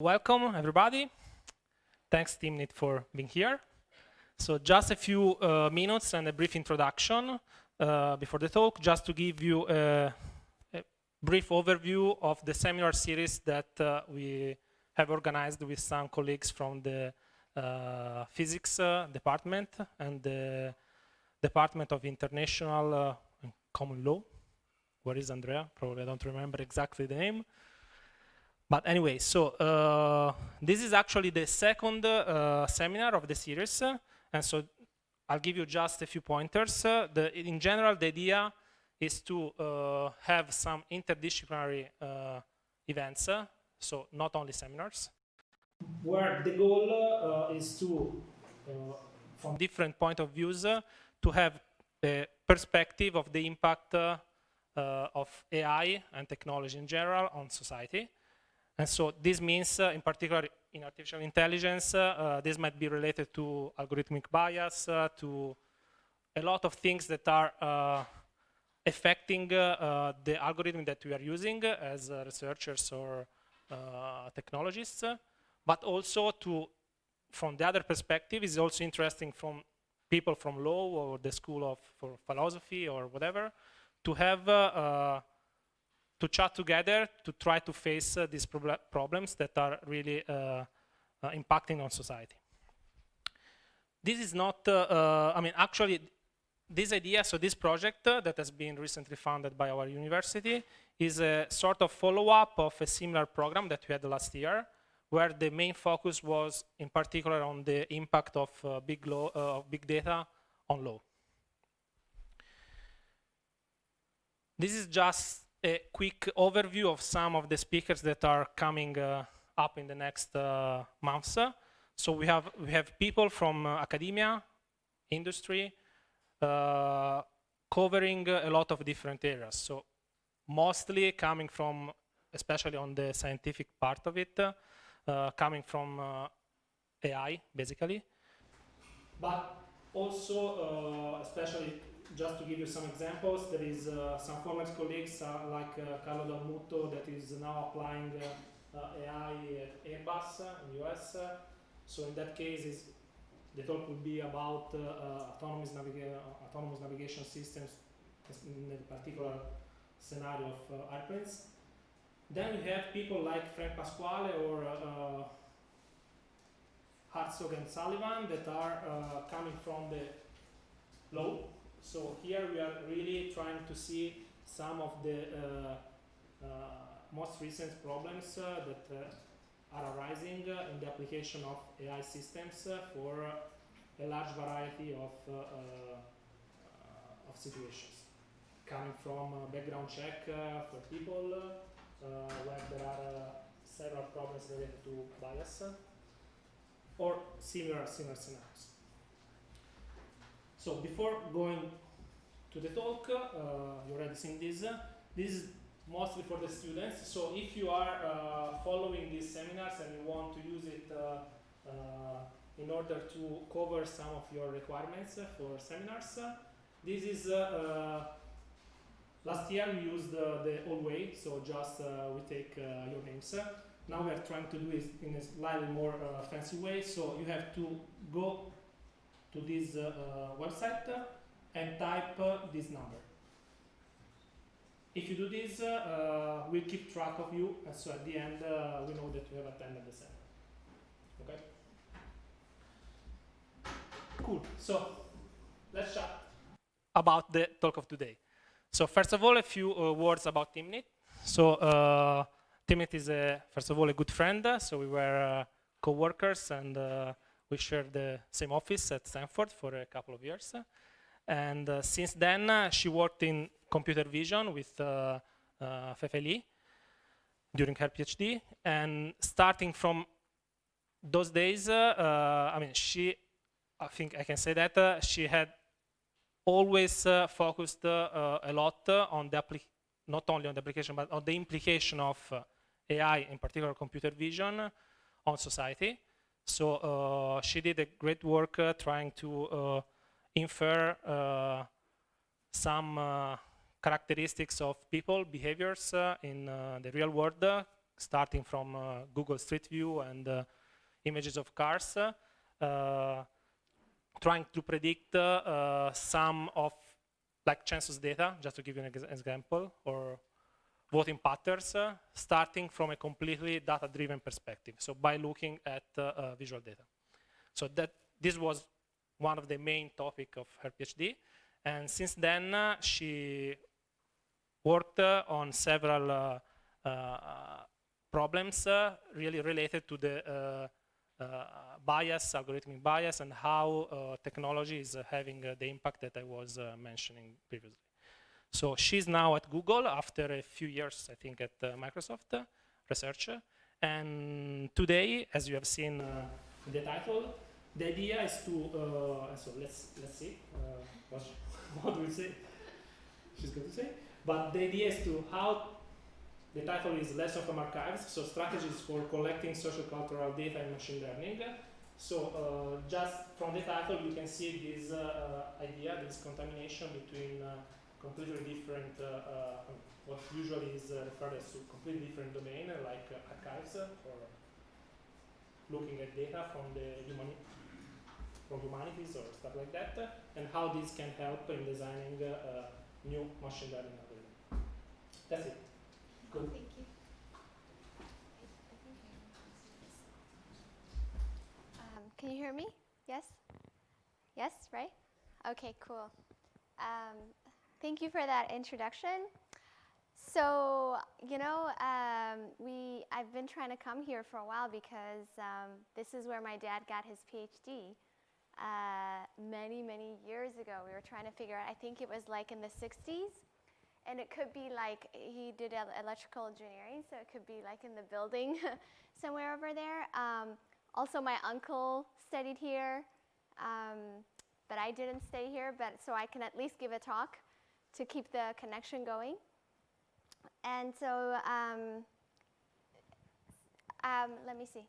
Welcome, everybody. Thanks, Timnit, for being here. So just a few minutes and a brief introduction before the talk, just to give you a brief overview of the seminar series that we have organized with some colleagues from the physics department and the Department of International and Common Law. Where is Andrea? Probably I don't remember exactly the name. But anyway, so this is actually the second seminar of the series. And so I'll give you just a few pointers. In general, the idea is to have some interdisciplinary events, so not only seminars, where the goal is to, from different point of views, to have a perspective of the impact of AI and technology in general on society. And so this means, in particular, in artificial intelligence, this might be related to algorithmic bias, to a lot of things that are affecting the algorithm that we are using as researchers or technologists, but also from the other perspective, is also interesting from people from law or the school of philosophy or whatever, to have to chat together to try to face these problems that are really impacting on society. This is not, I mean, actually, this idea, so this project that has been recently funded by our university is a sort of follow-up of a similar program that we had last year, where the main focus was in particular on the impact of big data on law. This is just a quick overview of some of the speakers that are coming up in the next months. So we have people from academia, industry, covering a lot of different areas. So mostly coming from, especially on the scientific part of it, coming from AI, basically. But also, especially, just to give you some examples, there is some former colleagues like Carlo Dalmuto that is now applying AI at Airbus in the US. So in that case, the talk will be about autonomous navigation systems in a particular scenario of airplanes. Then we have people like Frank Pasquale or Herzog and Sullivan that are coming from the law. So here we are really trying to see some of the most recent problems that are arising in the application of AI systems for a large variety of situations. Coming from background check for people, where there are several problems related to bias, or similar scenarios. So before going to the talk, you already seen this. This is mostly for the students. So if you are following these seminars and you want to use it in order to cover some of your requirements for seminars, this is, last year we used the old way, so just we take your names. Now we are trying to do it in a slightly more fancy way, so you have to go to this website and type this number. If you do this, we'll keep track of you, and so at the end we know that you have attended the seminar. Okay? Cool. So let's chat about the talk of today. So first of all, a few words about Timnit. So Timnit is, first of all, a good friend. So we were co-workers and we shared the same office at Stanford for a couple of years. And since then, she worked in computer vision with Fei-Fei Li during her PhD. And starting from those days, I mean, I think I can say that she had always focused a lot on the not only on the application, but on the implication of AI, in particular computer vision, on society. So she did a great work trying to infer some characteristics of people, behaviors in the real world starting from Google Street View and images of cars, trying to predict some of like census data, just to give you an example, or voting patterns, starting from a completely data-driven perspective. So by looking at visual data. So this was one of the main topics of her PhD. And since then, she worked on several problems really related to the bias, algorithmic bias, and how technology is having the impact that I was mentioning previously. So she's now at Google after a few years, I think, at Microsoft research. And today, as you have seen in the title, the idea is to, so let's see, what will say? She's going to say. But the idea is to how the title is Lesson from Archives, so strategies for collecting sociocultural data in machine learning. So just from the title, you can see this idea, this contamination between completely different, what usually is referred as to completely different domain, like archives, or looking at data from the humanities or stuff like that, and how this can help in designing new machine learning algorithm. That's it. Good. Thank you. Can you hear me? Yes? Yes, right? Okay, cool. Thank you for that introduction. So, you know, I've been trying to come here for a while because this is where my dad got his PhD many, many years ago. We were trying to figure out, I think it was like in the 60s. And it could be like, he did electrical engineering, so it could be like in the building somewhere over there. Also, my uncle studied here, but I didn't stay here, so I can at least give a talk to keep the connection going. And so, let me see.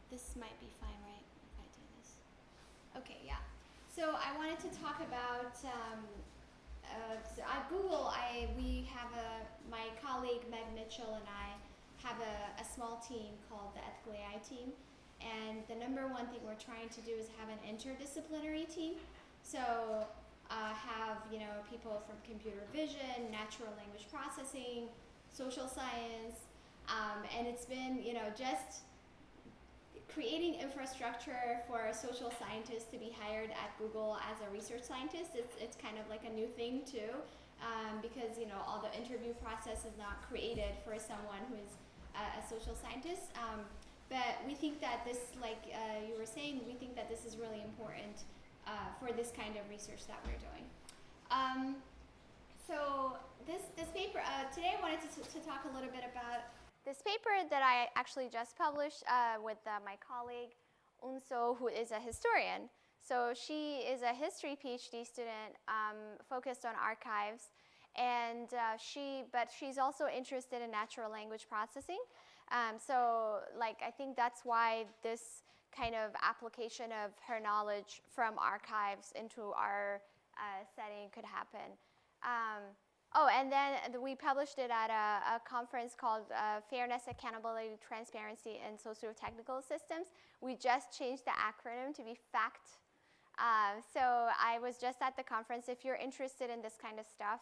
This might be fine, right, if I do this? Okay, yeah. So I wanted to talk about, so at Google, we have my colleague Meg Mitchell and I have a small team called the Ethical AI team. And the number one thing we're trying to do is have an interdisciplinary team. So have people from computer vision, natural language processing, social science, and it's been just creating infrastructure for social scientists to be hired at Google as a research scientist. It's kind of like a new thing too, because all the interview process is not created for someone who is a social scientist. But we think that this, like you were saying, we think that this is really important for this kind of research that we're doing. So this paper, today I wanted to talk a little bit about this paper that I actually just published with my colleague Unso, who is a historian. So she is a history PhD student focused on archives, and but she's also interested in natural language processing. So I think that's why this kind of application of her knowledge from archives into our setting could happen. And then we published it at a conference called Fairness, Accountability, Transparency, and Socio-Technical Systems. We just changed the acronym to be FACT. So I was just at the conference. If you're interested in this kind of stuff,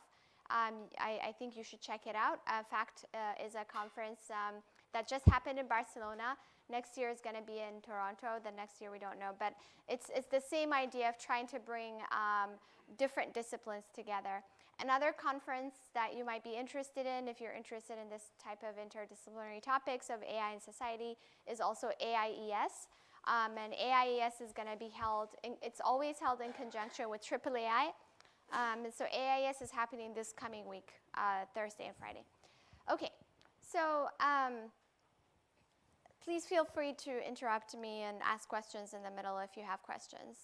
I think you should check it out. FACT is a conference that just happened in Barcelona. Next year is going to be in Toronto. The next year we don't know. But it's the same idea of trying to bring different disciplines together. Another conference that you might be interested in, if you're interested in this type of interdisciplinary topics of AI and society, is also AIES. And AIES is going to be held, it's always held in conjunction with AAAI. And so AIES is happening this coming week, Thursday and Friday. Okay, so please feel free to interrupt me and ask questions in the middle if you have questions.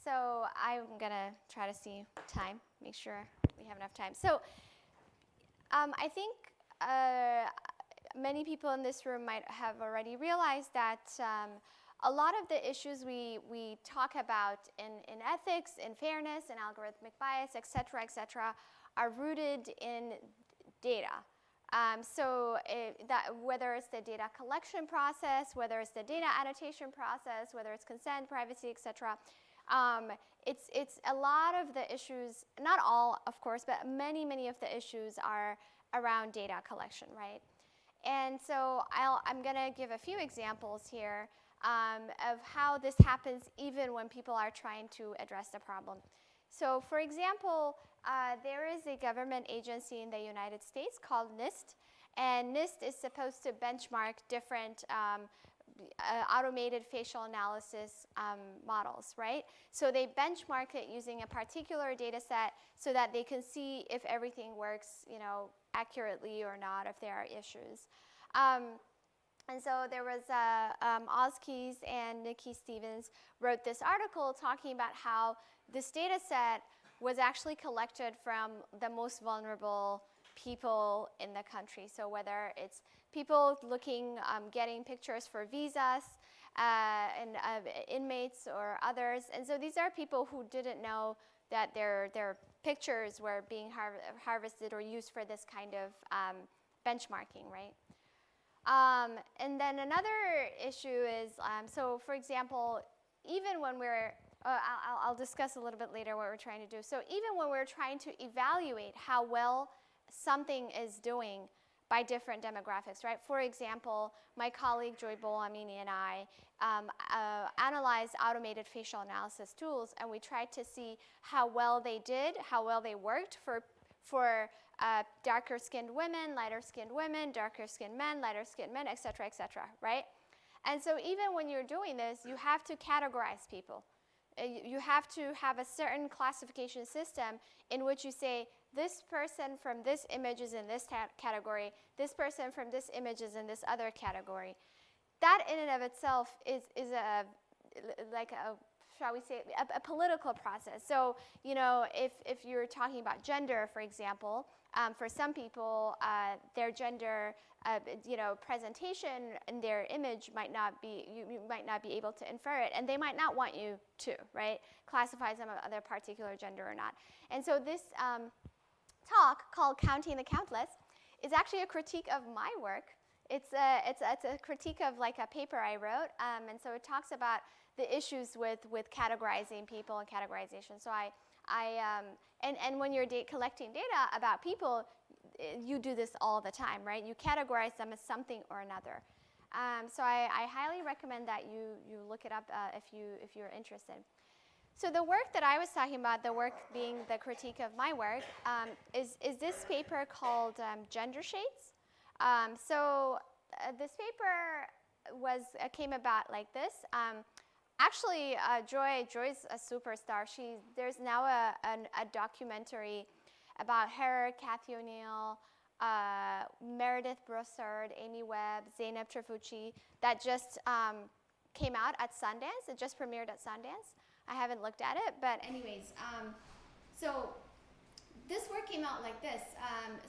So I'm going to try to see time, make sure we have enough time. So I think many people in this room might have already realized that a lot of the issues we talk about in ethics, in fairness, in algorithmic bias, et cetera, are rooted in data. Whether it's the data collection process, whether it's the data annotation process, whether it's consent, privacy, etc. It's a lot of the issues, not all, of course, but many of the issues are around data collection, right? And so I'm going to give a few examples here of how this happens even when people are trying to address the problem. So for example, there is a government agency in the United States called NIST, and NIST is supposed to benchmark different automated facial analysis models, right? So they benchmark it using a particular data set so that they can see if everything works, accurately or not, if there are issues. And so there was Oz Keys and Nikki Stevens wrote this article talking about how this data set was actually collected from the most vulnerable people in the country. So whether it's people looking, getting pictures for visas, and inmates or others. And so these are people who didn't know that their pictures were being harvested or used for this kind of benchmarking, right? And then another issue is, so for example, even when we're, I'll discuss a little bit later what we're trying to do. So even when we're trying to evaluate how well something is doing by different demographics, right? For example, my colleague Joy Bolamini and I analyzed automated facial analysis tools, and we tried to see how well they did, how well they worked for darker-skinned women, lighter-skinned women, darker-skinned men, lighter-skinned men, et cetera, right? And so even when you're doing this, you have to categorize people. You have to have a certain classification system in which you say, this person from this image is in this category, this person from this image is in this other category. That in and of itself is shall we say, a political process. So, if you're talking about gender, for example, for some people, their gender, presentation in their image might not be, you might not be able to infer it, and they might not want you to, right, classify them of other particular gender or not. And so this talk called Counting the Countless is actually a critique of my work. It's a critique of like a paper I wrote, and so it talks about the issues with categorizing people and categorization. So and when you're collecting data about people, you do this all the time, right? You categorize them as something or another. So I highly recommend that you look it up if you're interested. So the work that I was talking about, the work being the critique of my work, is this paper called Gender Shades. This paper came about like this. Actually, Joy's a superstar. There's now a documentary about her, Kathy O'Neill, Meredith Broussard, Amy Webb, Zeynep Trafucci, that just came out at Sundance. It just premiered at Sundance. I haven't looked at it, but anyways, so this work came out like this.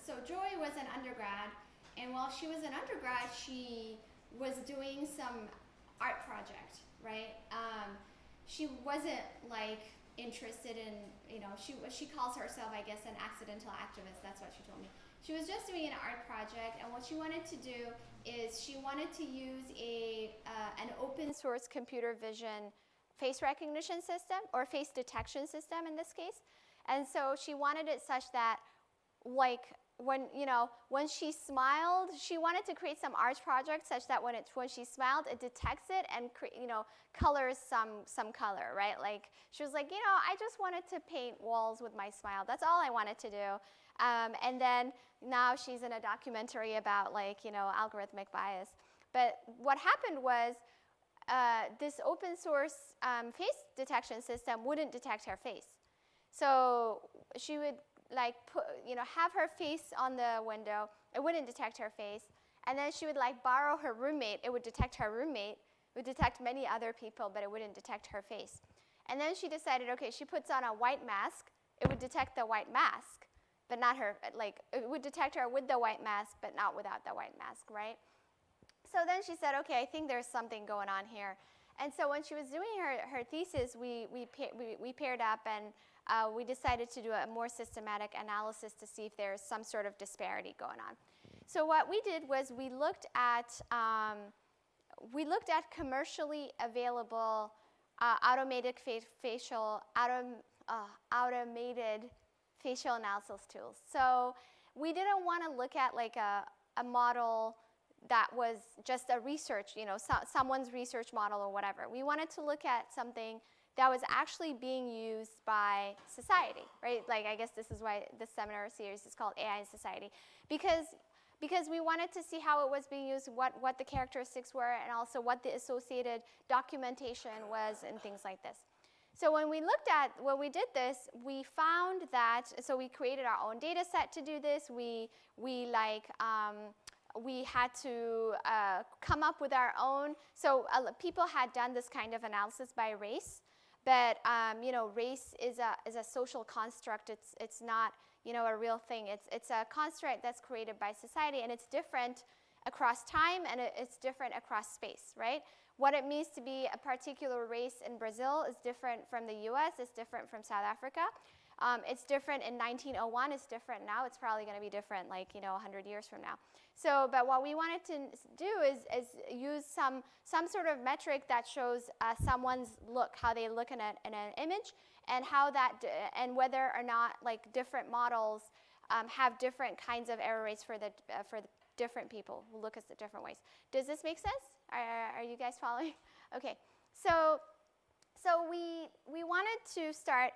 So Joy was an undergrad, and while she was an undergrad, she was doing some art project, right? She wasn't like interested in, she calls herself, I guess, an accidental activist. That's what she told me. She was just doing an art project, and what she wanted to do is she wanted to use an open source computer vision face recognition system, or face detection system in this case. And so she wanted it such that, like, when she smiled, she wanted to create some art project such that when she smiled, it detects it and colors some color, right? Like, she was like, I just wanted to paint walls with my smile. That's all I wanted to do. And then now she's in a documentary about algorithmic bias. But what happened was, this open source face detection system wouldn't detect her face. So she would have her face on the window. It wouldn't detect her face. And then she would borrow her roommate. It would detect her roommate. It would detect many other people, but it wouldn't detect her face. And then she decided, okay, she puts on a white mask. It would detect the white mask, but not her. It would detect her with the white mask, but not without the white mask, right? So then she said, okay, I think there's something going on here. And so when she was doing her thesis, we paired up, and we decided to do a more systematic analysis to see if there's some sort of disparity going on. So what we did was we looked at commercially available automated facial analysis tools. So we didn't want to look at like a model that was just a research, someone's research model or whatever. We wanted to look at something that was actually being used by society, right? Like, I guess this is why this seminar series is called AI in Society, because we wanted to see how it was being used, what the characteristics were, and also what the associated documentation was and things like this. So when we did this, we found that, so we created our own data set to do this. We had to come up with our own. So people had done this kind of analysis by race, but race is a social construct. It's not a real thing. It's a construct that's created by society, and it's different across time, and it's different across space, right? What it means to be a particular race in Brazil is different from the US, it's different from South Africa. It's different in 1901, it's different now. It's probably going to be different 100 years from now. So, but what we wanted to do is use some sort of metric that shows someone's look, how they look in an image, and how and whether or not different models have different kinds of error rates for the different people who look at the different ways. Does this make sense? Are you guys following? Okay, so we wanted to start,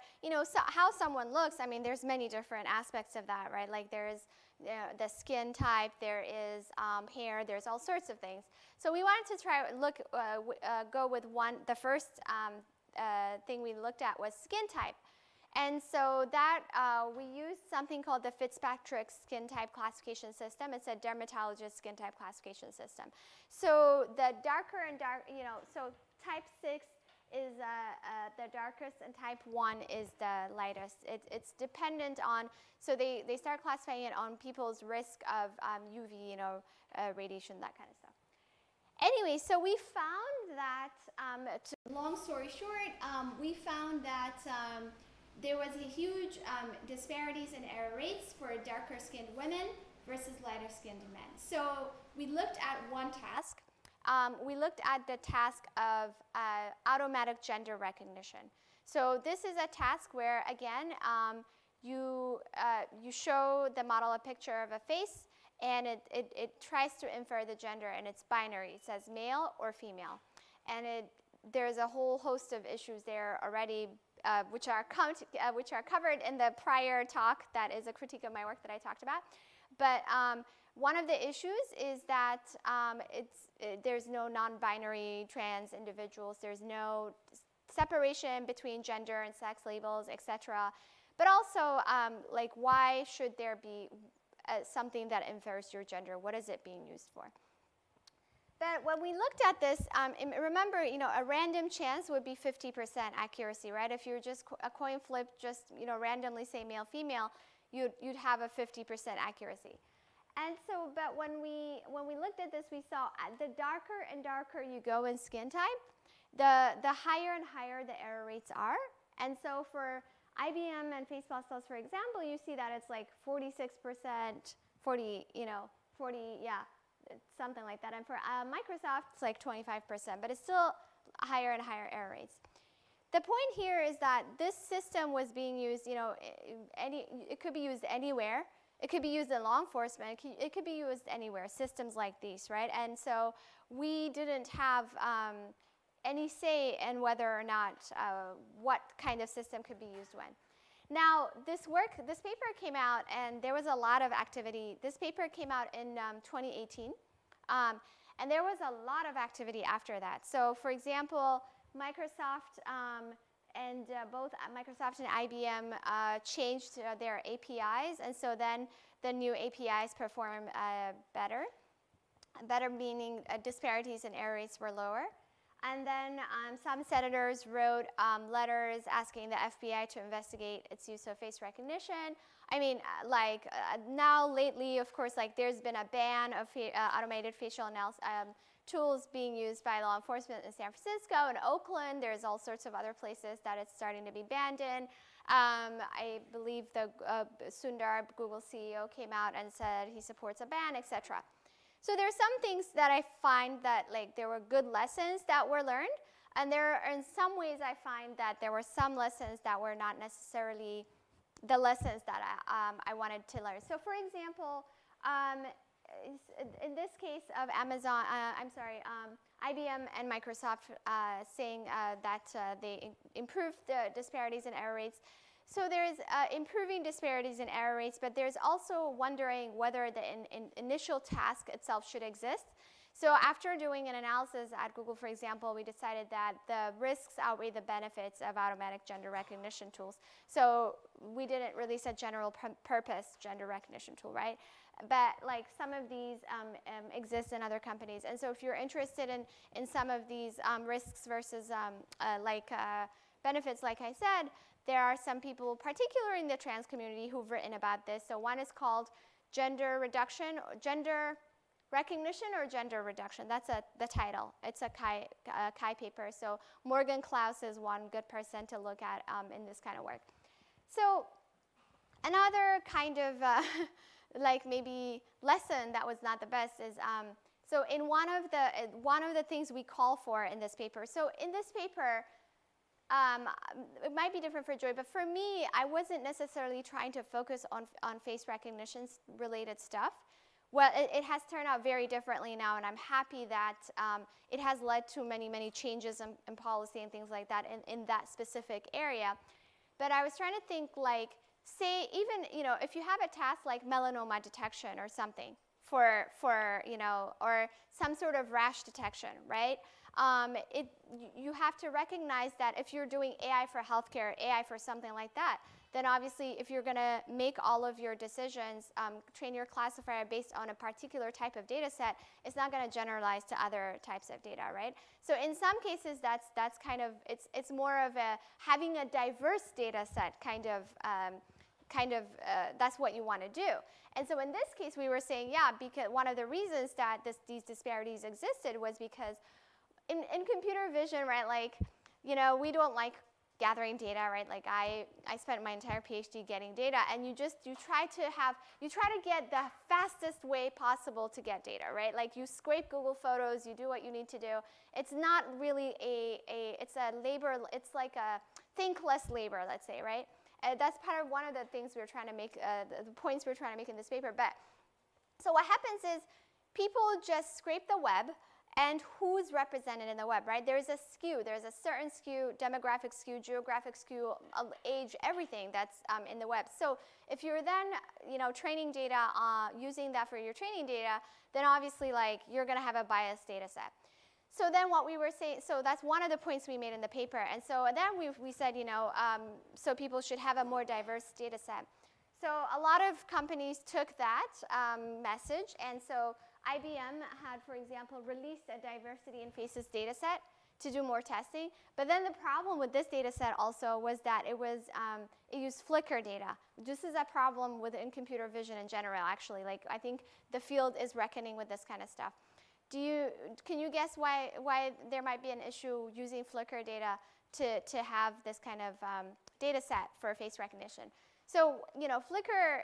how someone looks. I mean, there's many different aspects of that, right? Like there's the skin type, there is hair, there's all sorts of things. So we wanted to go with the first thing we looked at was skin type. And so that we used something called the Fitzpatrick skin type classification system. It's a dermatologist skin type classification system. So the darker and so type 6 is the darkest, and type 1 is the lightest. It's dependent on, so they start classifying it on people's risk of UV, radiation, that kind of stuff. Anyway, so we found that, long story short, we found that there was a huge disparities in error rates for darker skinned women versus lighter skinned men. So we looked at one task. We looked at the task of automatic gender recognition. So this is a task where, again, you show the model a picture of a face, and it tries to infer the gender, and it's binary. It says male or female. And there's a whole host of issues there already, which are covered in the prior talk that is a critique of my work that I talked about. But one of the issues is that there's no non-binary trans individuals. There's no separation between gender and sex labels, etc. But also, why should there be something that infers your gender? What is it being used for? But when we looked at this, remember, a random chance would be 50% accuracy, right? If you're just a coin flip, just randomly say male, female, you'd have a 50% accuracy. And so, but when we looked at this, we saw the darker and darker you go in skin type, the higher and higher the error rates are. And so for IBM and Face++, for example, you see that it's like 46%, 40, yeah. Something like that. And for Microsoft, it's like 25%, but it's still higher and higher error rates. The point here is that this system was being used, it could be used anywhere. It could be used in law enforcement. It could be used anywhere, systems like these, right? And so we didn't have any say in whether or not what kind of system could be used when. Now, this paper came out, and there was a lot of activity. This paper came out in 2018, and there was a lot of activity after that. So, for example, Microsoft and both Microsoft and IBM changed their APIs, and so then the new APIs perform better. Better meaning disparities in error rates were lower. And then some senators wrote letters asking the FBI to investigate its use of face recognition. I mean, now lately, of course, there's been a ban of automated facial tools being used by law enforcement in San Francisco and Oakland. There's all sorts of other places that it's starting to be banned in. I believe the Sundar, Google CEO, came out and said he supports a ban, etc. So there's some things that I find that like there were good lessons that were learned, and there are in some ways I find that there were some lessons that were not necessarily the lessons that I wanted to learn. So for example, in this case of Amazon, IBM and Microsoft saying that they improved the disparities in error rates. So there's improving disparities in error rates, but there's also wondering whether the initial task itself should exist. So after doing an analysis at Google, for example, we decided that the risks outweigh the benefits of automatic gender recognition tools. So we didn't release a general purpose gender recognition tool, right? But like some of these exist in other companies. And so if you're interested in some of these risks versus benefits, like I said, there are some people, particularly in the trans community, who've written about this. So one is called gender recognition or gender reduction. That's the title. It's a Chi paper. So Morgan Klaus is one good person to look at in this kind of work. So another kind of like maybe lesson that was not the best is so in one of the things we call for in this paper. So in this paper, it might be different for Joy, but for me, I wasn't necessarily trying to focus on face recognition related stuff. Well, it has turned out very differently now, and I'm happy that it has led to many, many changes in policy and things like that in that specific area. But I was trying to think like, say, even, if you have a task like melanoma detection or something for or some sort of rash detection, right? You have to recognize that if you're doing AI for healthcare, AI for something like that, then obviously if you're going to make all of your decisions, train your classifier based on a particular type of data set, it's not going to generalize to other types of data, right? So in some cases, that's kind of, it's more of having a diverse data set that's what you want to do. And so in this case, we were saying, yeah, because one of the reasons that these disparities existed was because in computer vision, right, like, we don't like gathering data, right? Like I spent my entire PhD getting data, and you try to get the fastest way possible to get data, right? Like you scrape Google Photos, you do what you need to do. It's not really it's a labor, it's like a think less labor, let's say, right? That's part of one of the things we were trying to make, the points we were trying to make in this paper. But so what happens is people just scrape the web, and who's represented in the web, right? There's a skew. There's a certain skew, demographic skew, geographic skew, age, everything that's in the web. So if you're then, training data, using that for your training data, then obviously, like, you're going to have a biased data set. So then what we were saying, so that's one of the points we made in the paper. And so then we said, so people should have a more diverse data set. So a lot of companies took that message, and so IBM had, for example, released a diversity in faces data set to do more testing. But then the problem with this data set also was that it used flicker data. This is a problem within computer vision in general, actually. Like, I think the field is reckoning with this kind of stuff. Can you guess why there might be an issue using flicker data to have this kind of data set for face recognition? So, Flickr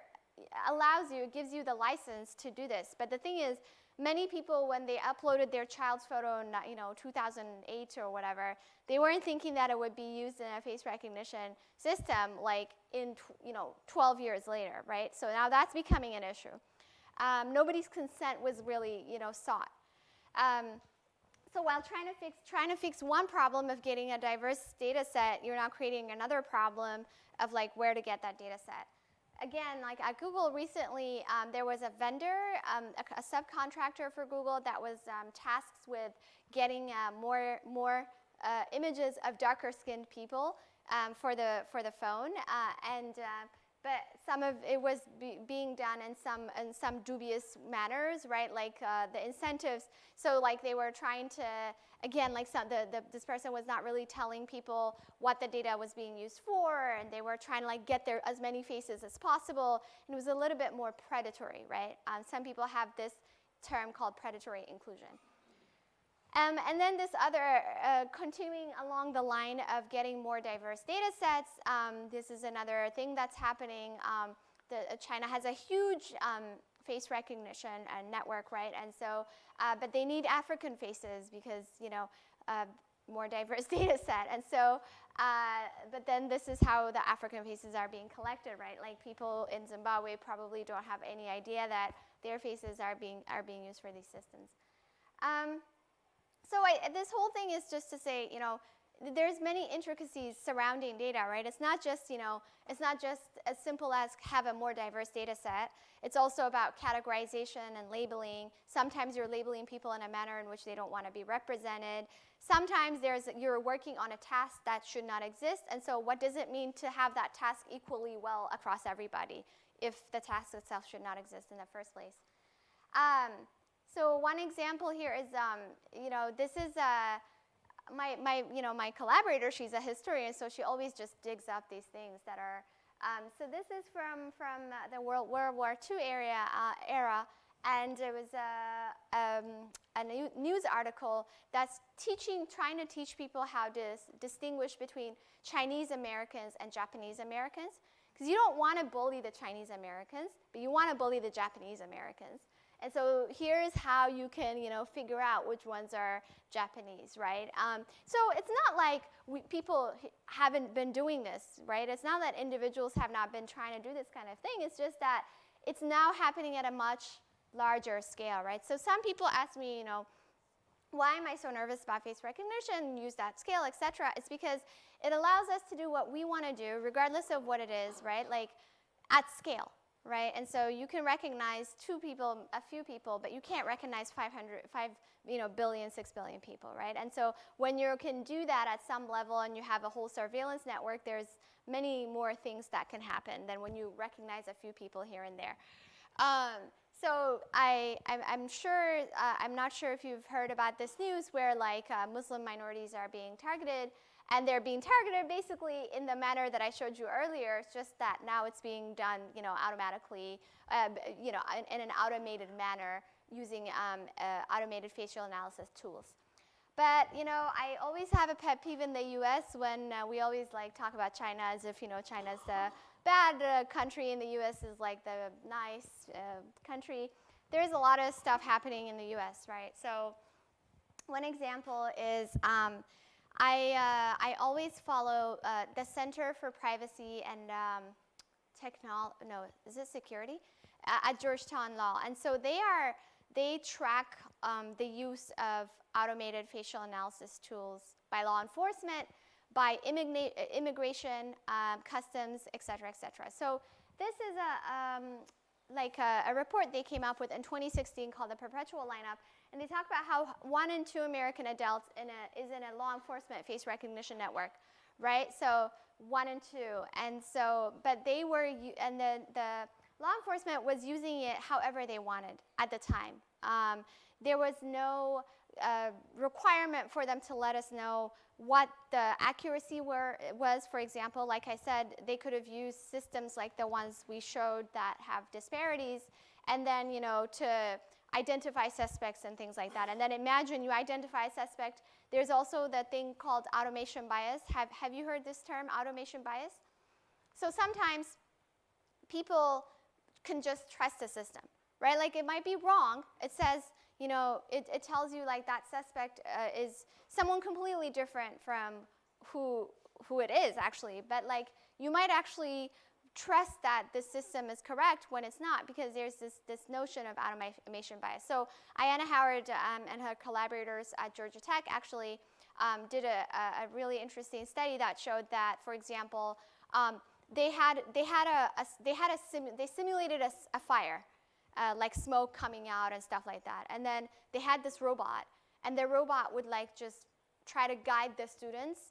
gives you the license to do this. But the thing is, many people, when they uploaded their child's photo in 2008 or whatever, they weren't thinking that it would be used in a face recognition system like in 12 years later, right? So now that's becoming an issue. Nobody's consent was really sought. So while trying to fix one problem of getting a diverse data set, you're now creating another problem of like where to get that data set. Again, like at Google recently, there was a vendor, a subcontractor for Google that was tasked with getting more images of darker skinned people for the phone, but some of it was being done in some dubious manners, right? Like the incentives. So like they were trying to, again, like this person was not really telling people what the data was being used for, and they were trying to like get as many faces as possible. And it was a little bit more predatory, right? Some people have this term called predatory inclusion. And then this other, continuing along the line of getting more diverse data sets, this is another thing that's happening. China has a huge face recognition network, right? And so, but they need African faces because, you know, more diverse data set. And so, but then this is how the African faces are being collected, right? Like people in Zimbabwe probably don't have any idea that their faces are being used for these systems. So this whole thing is just to say, you know, there's many intricacies surrounding data, right? It's not just, you know, it's not just as simple as have a more diverse data set. It's also about categorization and labeling. Sometimes you're labeling people in a manner in which they don't want to be represented. Sometimes you're working on a task that should not exist, and so what does it mean to have that task equally well across everybody if the task itself should not exist in the first place? So one example here is, you know, this is my collaborator. She's a historian, so she always just digs up these things that are. So this is from the World War II era, and it was a news article that's trying to teach people how to distinguish between Chinese Americans and Japanese Americans, because you don't want to bully the Chinese Americans, but you want to bully the Japanese Americans. And so here's how you can, you know, figure out which ones are Japanese, right? So it's not like people haven't been doing this, right? It's not that individuals have not been trying to do this kind of thing. It's just that it's now happening at a much larger scale, right? So some people ask me, you know, why am I so nervous about face recognition, use that scale, et cetera? It's because it allows us to do what we want to do, regardless of what it is, right? Like at scale. Right, and so you can recognize 2 people, a few people, but you can't recognize 5 billion, 6 billion people, right? And so when you can do that at some level and you have a whole surveillance network, there's many more things that can happen than when you recognize a few people here and there. So I'm sure, I'm not sure if you've heard about this news where like Muslim minorities are being targeted. And they're being targeted basically in the manner that I showed you earlier. It's just that now it's being done, you know, automatically, you know, in an automated manner using automated facial analysis tools. But, you know, I always have a pet peeve in the U.S. when we always like talk about China as if, you know, China's the bad country and the U.S. is like the nice country. There's a lot of stuff happening in the U.S., right? So one example is I always follow the Center for Privacy and Security at Georgetown Law, and so they track the use of automated facial analysis tools by law enforcement, by immigration, customs, et cetera, et cetera. So this is a report they came up with in 2016 called the Perpetual Lineup. And they talk about how 1 in 2 American adults is in a law enforcement face recognition network, right? So 1 in 2, and so, but they were, and the law enforcement was using it however they wanted at the time. There was no requirement for them to let us know what the accuracy was. For example, like I said, they could have used systems like the ones we showed that have disparities, and then, you know, to identify suspects and things like that. And then imagine you identify a suspect. There's also the thing called automation bias. Have you heard this term, automation bias? So sometimes people can just trust the system, right? Like it might be wrong. It says, you know, it tells you like that suspect is someone completely different from who it is actually. But like you might actually trust that the system is correct when it's not, because there's this notion of automation bias. So Ayanna Howard and her collaborators at Georgia Tech actually did a really interesting study that showed that, for example, they simulated a fire, like smoke coming out and stuff like that, and then they had this robot, and the robot would like just try to guide the students,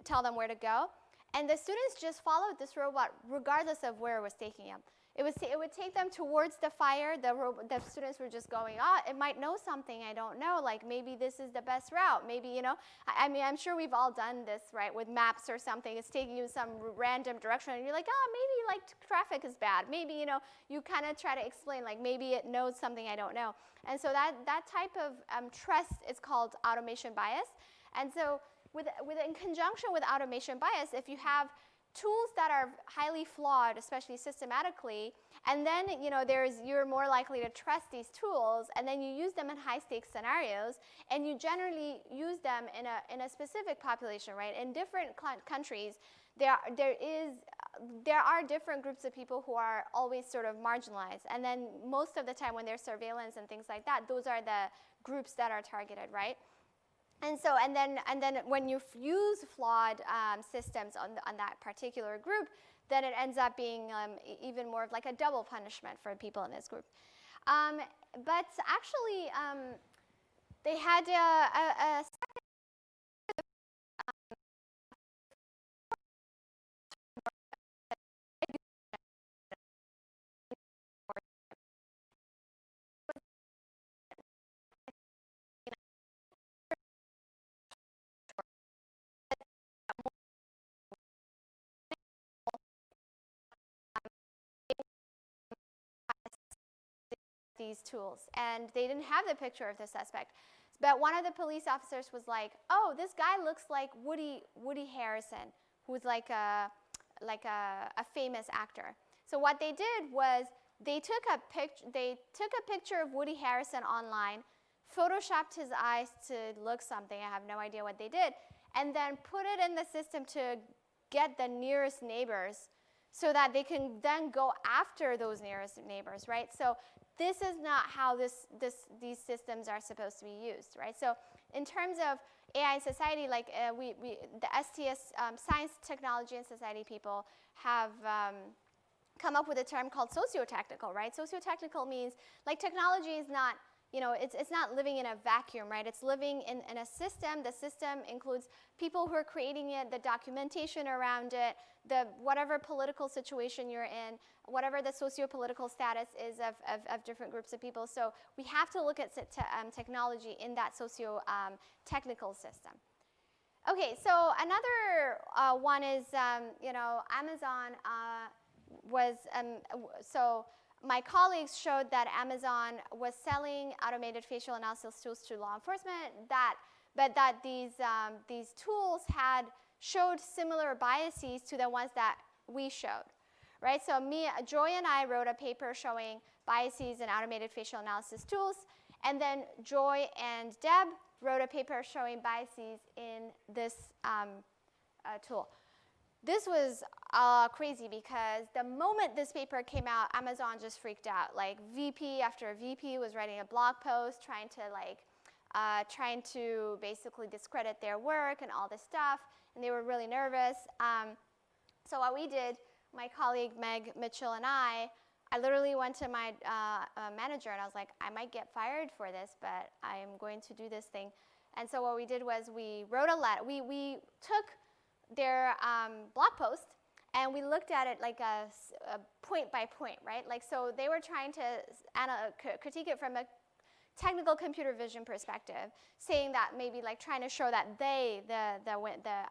tell them where to go. And the students just followed this robot regardless of where it was taking them. It would take them towards the fire. The students were just going, it might know something I don't know. Like maybe this is the best route. Maybe, you know, I mean, I'm sure we've all done this, right, with maps or something. It's taking you some random direction, and you're like, maybe like traffic is bad. Maybe, you know, you kind of try to explain, like maybe it knows something I don't know. And so that type of trust is called automation bias. And so in conjunction with automation bias, if you have tools that are highly flawed, especially systematically, and then you're more likely to trust these tools, and then you use them in high-stakes scenarios, and you generally use them in a specific population, right? In different countries, there are different groups of people who are always sort of marginalized, and then most of the time when there's surveillance and things like that, those are the groups that are targeted, right? And so, and then when you use flawed systems on that particular group, then it ends up being even more of like a double punishment for people in this group. But actually, they had a second these tools, and they didn't have the picture of the suspect. But one of the police officers was like, "Oh, this guy looks like Woody Harrelson, who's like a famous actor." So what they did was they took a picture of Woody Harrelson online, photoshopped his eyes to look something. I have no idea what they did, and then put it in the system to get the nearest neighbors, so that they can then go after those nearest neighbors, right? So this is not how these systems are supposed to be used, right? So in terms of AI in society, like the STS, Science, Technology, and Society people have come up with a term called sociotechnical, right? Sociotechnical means like technology is not, it's not living in a vacuum, right? It's living in a system. The system includes people who are creating it, the documentation around it, whatever political situation you're in, whatever the socio-political status is of different groups of people. So we have to look at technology in that socio-technical system. Okay, so another one is, Amazon was, so my colleagues showed that Amazon was selling automated facial analysis tools to law enforcement, but that these tools showed similar biases to the ones that we showed, right? So Joy and I wrote a paper showing biases in automated facial analysis tools, and then Joy and Deb wrote a paper showing biases in this tool. This was crazy because the moment this paper came out, Amazon just freaked out. Like VP after VP was writing a blog post trying to basically discredit their work and all this stuff, and they were really nervous. So what we did, my colleague Meg Mitchell and I literally went to my manager and I was like, I might get fired for this, but I'm going to do this thing. And so what we did was we wrote a letter. We took their blog post and we looked at it like a point by point, right? Like, so they were trying to critique it from a technical computer vision perspective, saying that maybe like trying to show that the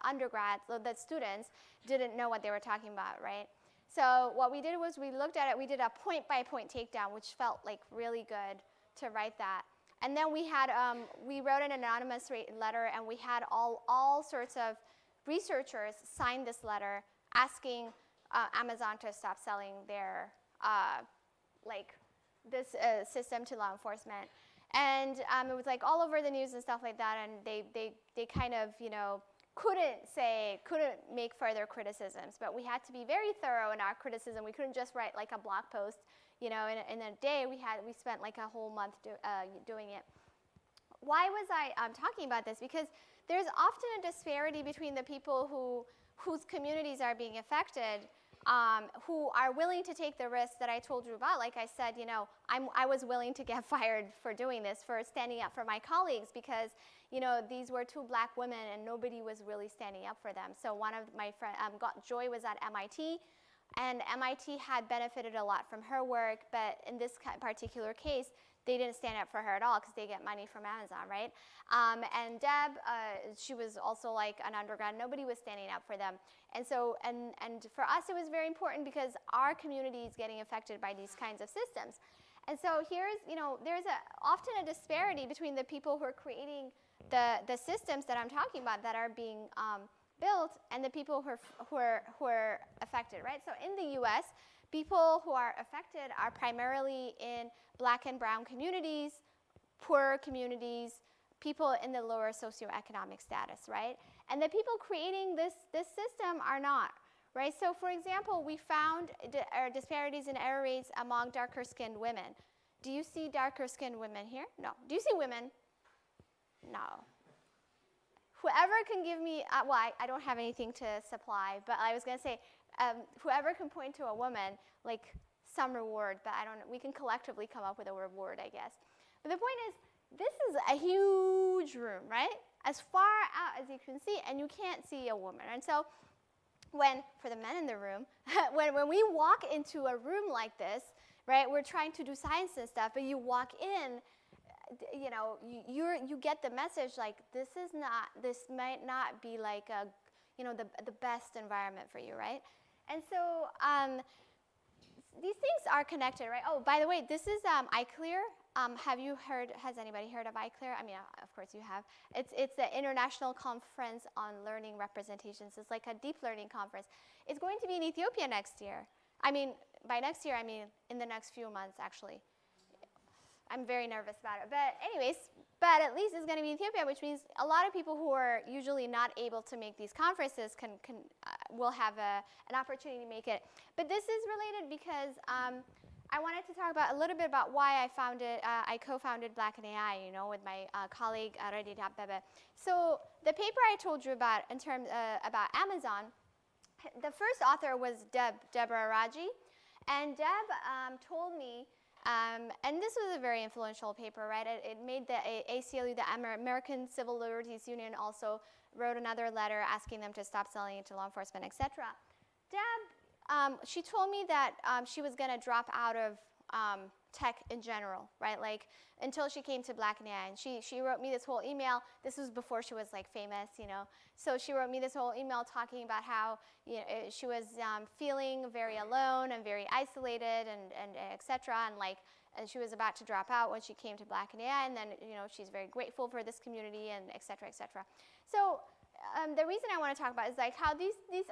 undergrads, the students didn't know what they were talking about, right? So what we did was we looked at it, we did a point by point takedown, which felt like really good to write that. And then we had, we wrote an anonymous letter, and we had all sorts of researchers sign this letter asking Amazon to stop selling their, this system to law enforcement. And it was like all over the news and stuff like that, and they kind of, couldn't make further criticisms, but we had to be very thorough in our criticism. We couldn't just write like a blog post, in a day. We spent like a whole month doing it. Why was I talking about this? Because there's often a disparity between the people whose communities are being affected, who are willing to take the risks that I told you about. Like I said, I was willing to get fired for doing this, for standing up for my colleagues, because these were two black women and nobody was really standing up for them. So one of my friends, Joy was at MIT. And MIT had benefited a lot from her work, but in this particular case, they didn't stand up for her at all because they get money from Amazon, right? And Deb, she was also like an undergrad. Nobody was standing up for them. And so, and for us, it was very important because our community is getting affected by these kinds of systems. And so here's, there's often a disparity between the people who are creating the systems that I'm talking about that are being built and the people who are affected, right? So in the US, people who are affected are primarily in Black and brown communities, poorer communities, people in the lower socioeconomic status, right? And the people creating this system are not, right? So for example, we found disparities in error rates among darker-skinned women. Do you see darker-skinned women here? No. Do you see women? No. Whoever can give me, well, I don't have anything to supply, but I was going to say, whoever can point to a woman, like some reward, but I don't know, we can collectively come up with a reward, I guess. But the point is, this is a huge room, right? As far out as you can see, and you can't see a woman. And so for the men in the room, when we walk into a room like this, right, we're trying to do science and stuff, but you walk in, you get the message like this might not be like the best environment for you, right? And so these things are connected, right? Oh, by the way, this is iClear. Has anybody heard of iClear? I mean, of course you have. It's the International Conference on Learning Representations. It's like a deep learning conference. It's going to be in Ethiopia next year. I mean, by next year, I mean in the next few months, actually. I'm very nervous about it. But anyways, at least it's going to be in Ethiopia, which means a lot of people who are usually not able to make these conferences will have an opportunity to make it. But this is related because I wanted to talk about a little bit about why I co-founded Black and AI, with my colleague Reddy Bebe. So the paper I told you about about Amazon, the first author was Deborah Raji, and Deb told me. And this was a very influential paper, right? It made the ACLU, the American Civil Liberties Union, also wrote another letter asking them to stop selling it to law enforcement, etc. Deb, she told me that she was going to drop out of tech in general, right? Like until she came to Black and AI. And she wrote me this whole email. This was before she was like famous, So she wrote me this whole email talking about how she was feeling very alone and very isolated and et cetera. And she was about to drop out when she came to Black and AI. And then she's very grateful for this community and et cetera, et cetera. So the reason I want to talk about is like how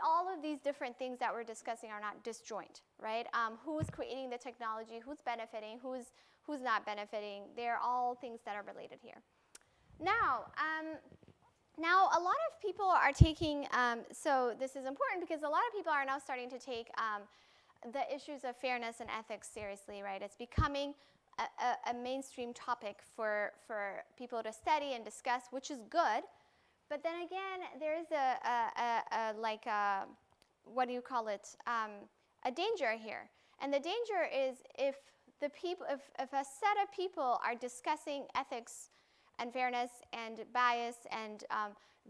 all of these different things that we're discussing are not disjoint, right? Who's creating the technology, who's benefiting, who's not benefiting. They're all things that are related here. Now a lot of people are taking, so this is important because a lot of people are now starting to take the issues of fairness and ethics seriously, right? It's becoming a mainstream topic for people to study and discuss, which is good. But then again, there is what do you call it? A danger here. And the danger is if a set of people are discussing ethics and fairness and bias and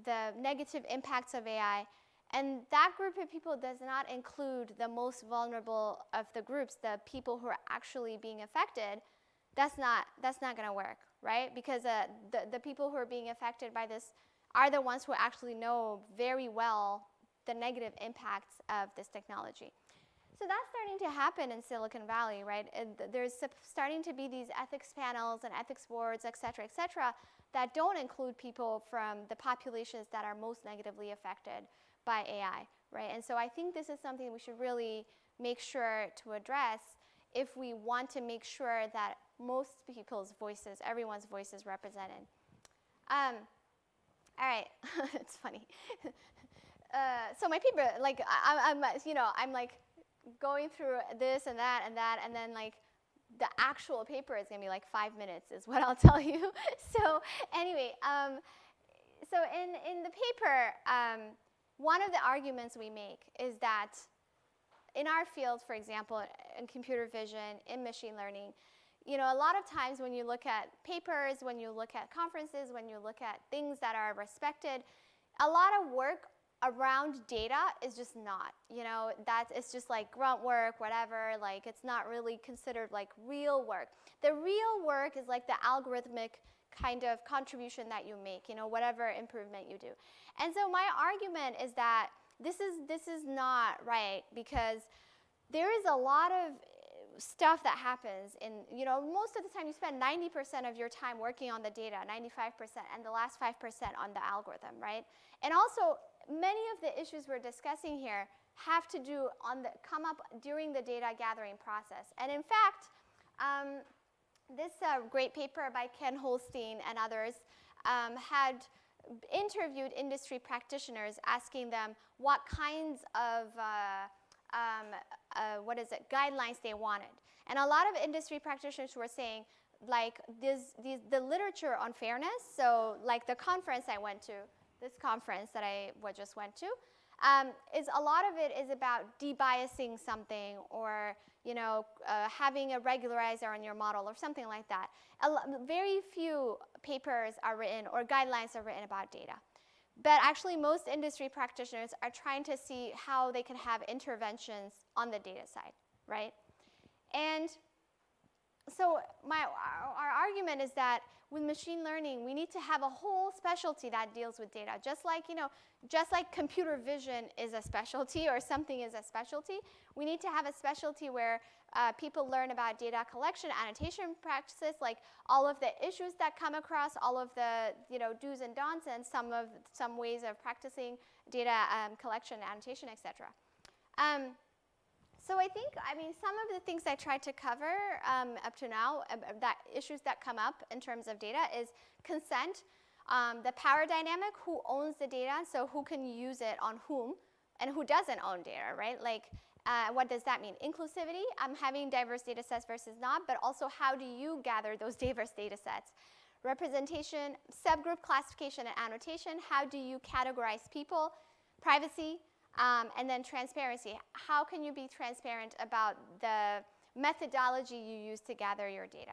the negative impacts of AI, and that group of people does not include the most vulnerable of the groups, the people who are actually being affected, that's not going to work, right? Because the people who are being affected by this are the ones who actually know very well the negative impacts of this technology. So that's starting to happen in Silicon Valley, right? There's starting to be these ethics panels and ethics boards, et cetera, that don't include people from the populations that are most negatively affected by AI, right? And so I think this is something we should really make sure to address if we want to make sure that most people's voices, everyone's voice is represented. All right, it's funny. So my paper, like I'm like going through this and that, and then like the actual paper is gonna be like 5 minutes, is what I'll tell you. So anyway, so in the paper, one of the arguments we make is that in our field, for example, in computer vision, in machine learning, a lot of times when you look at papers, when you look at conferences, when you look at things that are respected, a lot of work around data is just not, you know, it's just like grunt work, whatever, like it's not really considered like real work. The real work is like the algorithmic kind of contribution that you make, you know, whatever improvement you do. And so my argument is that this is not right, because there is a lot of stuff that happens in, you know, most of the time you spend 90% of your time working on the data, 95%, and the last 5% on the algorithm, right? And also, many of the issues we're discussing here have to do come up during the data gathering process. And in fact, this great paper by Ken Holstein and others had interviewed industry practitioners, asking them what kinds of guidelines they wanted. And a lot of industry practitioners were saying, like, the literature on fairness, so like the conference I went to, this conference that I just went to, is a lot of it is about debiasing something, or, you know, having a regularizer on your model or something like that. Very few papers are written or guidelines are written about data. But actually, most industry practitioners are trying to see how they can have interventions on the data side, right? And so our argument is that with machine learning, we need to have a whole specialty that deals with data. Just like, you know, just like computer vision is a specialty, or something is a specialty, we need to have a specialty where people learn about data collection, annotation practices, like all of the issues that come across, all of the, you know, do's and don'ts, and some ways of practicing data collection, annotation, etc. So I think, I mean, some of the things I tried to cover up to now, issues that come up in terms of data, is consent, the power dynamic, who owns the data, so who can use it on whom, and who doesn't own data, right? Like, what does that mean? Inclusivity, having diverse data sets versus not, but also how do you gather those diverse data sets? Representation, subgroup classification and annotation, how do you categorize people? Privacy, and then transparency. How can you be transparent about the methodology you use to gather your data?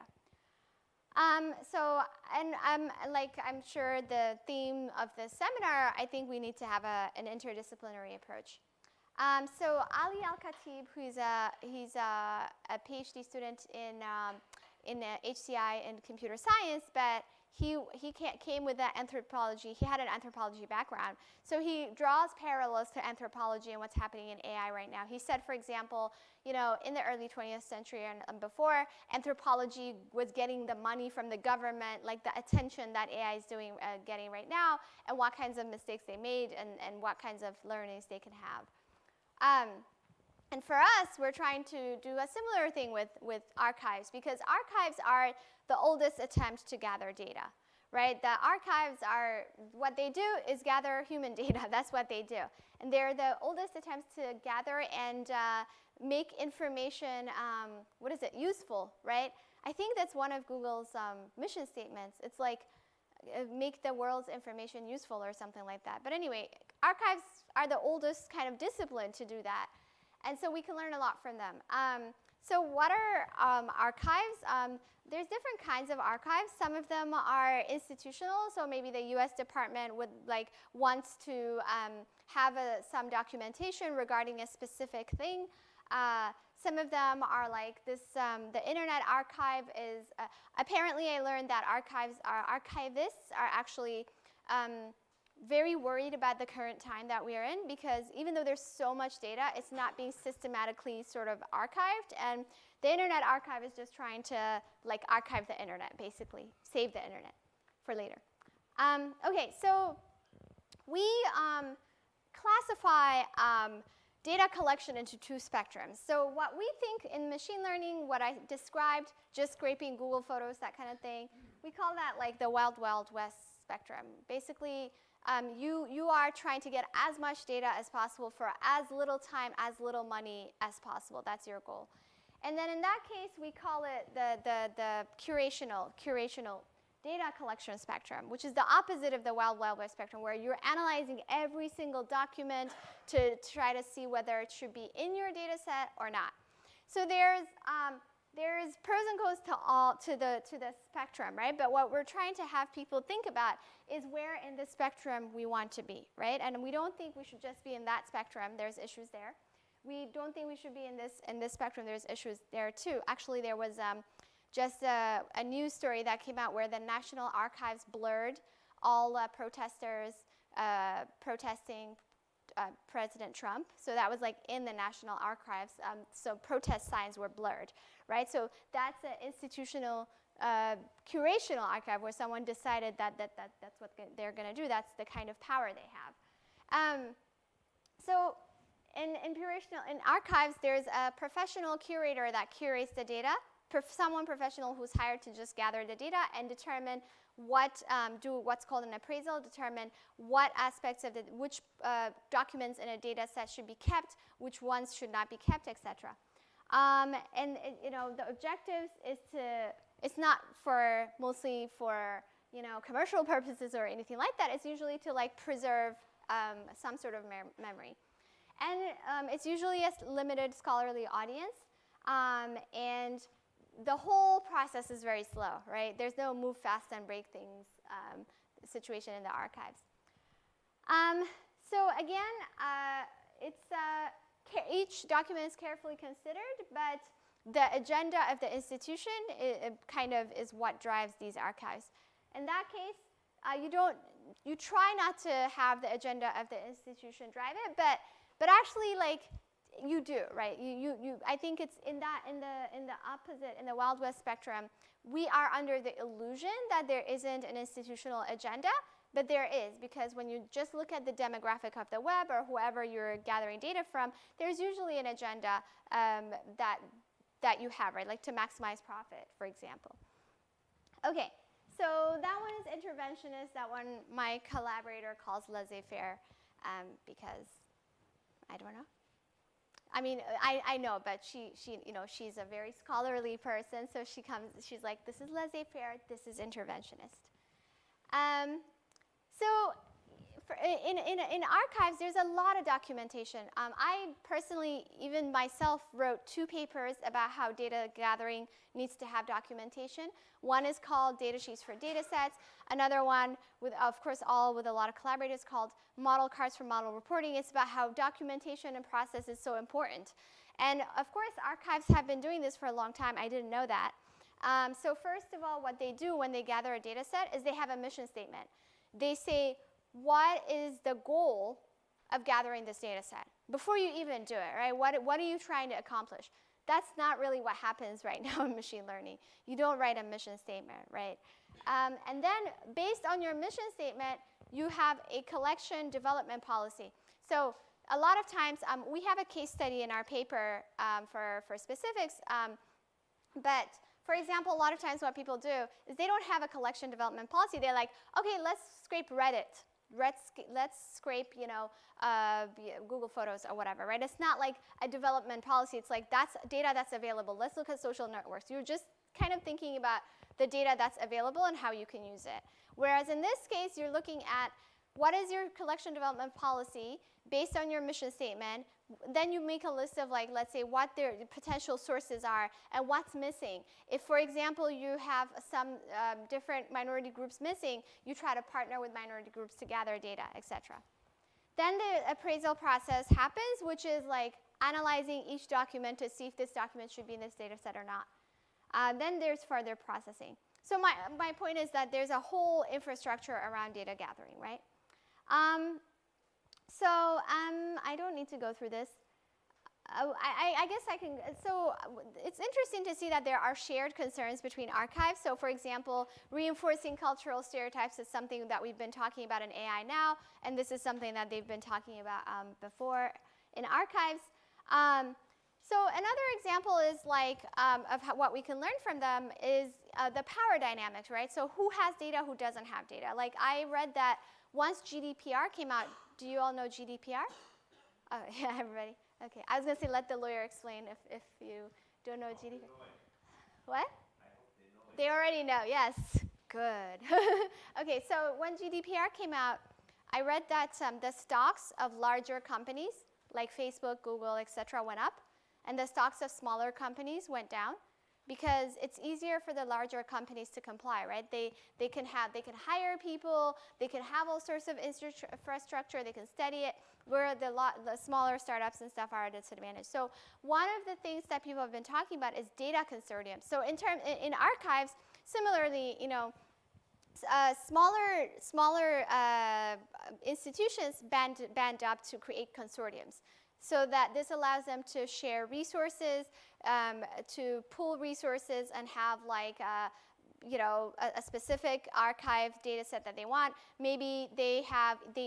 Like I'm sure the theme of this seminar, I think we need to have an interdisciplinary approach. So Ali Al-Khatib, he's a PhD student in HCI in computer science, but he came with that anthropology. He had an anthropology background. So he draws parallels to anthropology and what's happening in AI right now. He said, for example, you know, in the early 20th century and before, anthropology was getting the money from the government, like the attention that AI is getting right now, and what kinds of mistakes they made, and what kinds of learnings they can have. And for us, we're trying to do a similar thing with archives, because archives are the oldest attempt to gather data, right? The archives are, what they do is gather human data. That's what they do. And they're the oldest attempts to gather and make information, useful, right? I think that's one of Google's mission statements. It's like, make the world's information useful or something like that. But anyway, archives are the oldest kind of discipline to do that. And so we can learn a lot from them. So what are archives? There's different kinds of archives. Some of them are institutional, so maybe the US Department would wants to have some documentation regarding a specific thing. Some of them are like this, the Internet Archive is, apparently I learned that archivists are actually very worried about the current time that we are in, because even though there's so much data, it's not being systematically sort of archived, and the Internet Archive is just trying to archive the internet, basically, save the internet for later. Okay, so we classify data collection into two spectrums. So what we think in machine learning, what I described, just scraping Google photos, that kind of thing, we call that the wild, wild west spectrum. Basically, you are trying to get as much data as possible for as little time, as little money as possible. That's your goal. And then in that case, we call it the curational data collection spectrum, which is the opposite of the wild, wild west spectrum, where you're analyzing every single document to try to see whether it should be in your data set or not. So there's there's pros and cons to the spectrum, right? But what we're trying to have people think about is where in the spectrum we want to be, right? And we don't think we should just be in that spectrum. There's issues there. We don't think we should be in this spectrum. There's issues there too. Actually, there was just a news story that came out where the National Archives blurred all protesters protesting President Trump. So that was like in the National Archives. So protest signs were blurred, right? So that's an institutional curational archive where someone decided that that's what they're going to do. That's the kind of power they have. So in archives, there's a professional curator that curates the data, someone professional who's hired to just gather the data and determine do what's called an appraisal, determine what aspects of which documents in a data set should be kept, which ones should not be kept, etc. The objectives is it's not mostly for commercial purposes or anything like that. It's usually to like preserve some sort of memory, and it's usually a limited scholarly audience, and the whole process is very slow, right? There's no move fast and break things situation in the archives. So again, each document is carefully considered, but the agenda of the institution kind of is what drives these archives. In that case, you try not to have the agenda of the institution drive it, but actually, like, you do, right? I think it's in the opposite, in the Wild West spectrum, we are under the illusion that there isn't an institutional agenda, but there is, because when you just look at the demographic of the web or whoever you're gathering data from, there's usually an agenda that you have, right? Like to maximize profit, for example. Okay, so that one is interventionist. That one my collaborator calls laissez-faire because I don't know. I mean, I know, but she's a very scholarly person, so she's like, this is laissez-faire, this is interventionist. So in archives, there's a lot of documentation. I personally, even myself, wrote 2 papers about how data gathering needs to have documentation. One is called Data Sheets for Data Sets. Another one, of course, all with a lot of collaborators, called Model Cards for Model Reporting. It's about how documentation and process is so important. And of course, archives have been doing this for a long time. I didn't know that. So first of all, what they do when they gather a data set is they have a mission statement. They say, what is the goal of gathering this data set? Before you even do it, right? What are you trying to accomplish? That's not really what happens right now in machine learning. You don't write a mission statement, right? And then based on your mission statement, you have a collection development policy. So a lot of times, we have a case study in our paper for specifics, but for example, a lot of times what people do is they don't have a collection development policy. They're like, okay, let's scrape Reddit. Let's scrape, Google Photos or whatever, right? It's not like a development policy. It's like that's data that's available. Let's look at social networks. You're just kind of thinking about the data that's available and how you can use it. Whereas in this case, you're looking at what is your collection development policy based on your mission statement. Then you make a list of, like, let's say what their potential sources are and what's missing. If, for example, you have some different minority groups missing, you try to partner with minority groups to gather data, etc. Then the appraisal process happens, which is like analyzing each document to see if this document should be in this data set or not. Then there's further processing. So my point is that there's a whole infrastructure around data gathering, right? I don't need to go through this. I guess I can. So it's interesting to see that there are shared concerns between archives. So for example, reinforcing cultural stereotypes is something that we've been talking about in AI now, and this is something that they've been talking about before in archives. So another example is like what we can learn from them is the power dynamics, right? So who has data, who doesn't have data? Like I read that once GDPR came out, do you all know GDPR? Oh, yeah, everybody. Okay, I was going to say let the lawyer explain if you don't know GDPR. What? They already know, yes. Good. Okay, so when GDPR came out, I read that the stocks of larger companies like Facebook, Google, etc. went up, and the stocks of smaller companies went down. because it's easier for the larger companies to comply, right? They can hire people, they can have all sorts of infrastructure, they can study it, where the smaller startups and stuff are at a disadvantage. So one of the things that people have been talking about is data consortiums. So in archives, similarly, you know, smaller institutions band up to create consortiums, so that this allows them to share resources, to pool resources, and have like you know, a specific archive data set that they want. Maybe they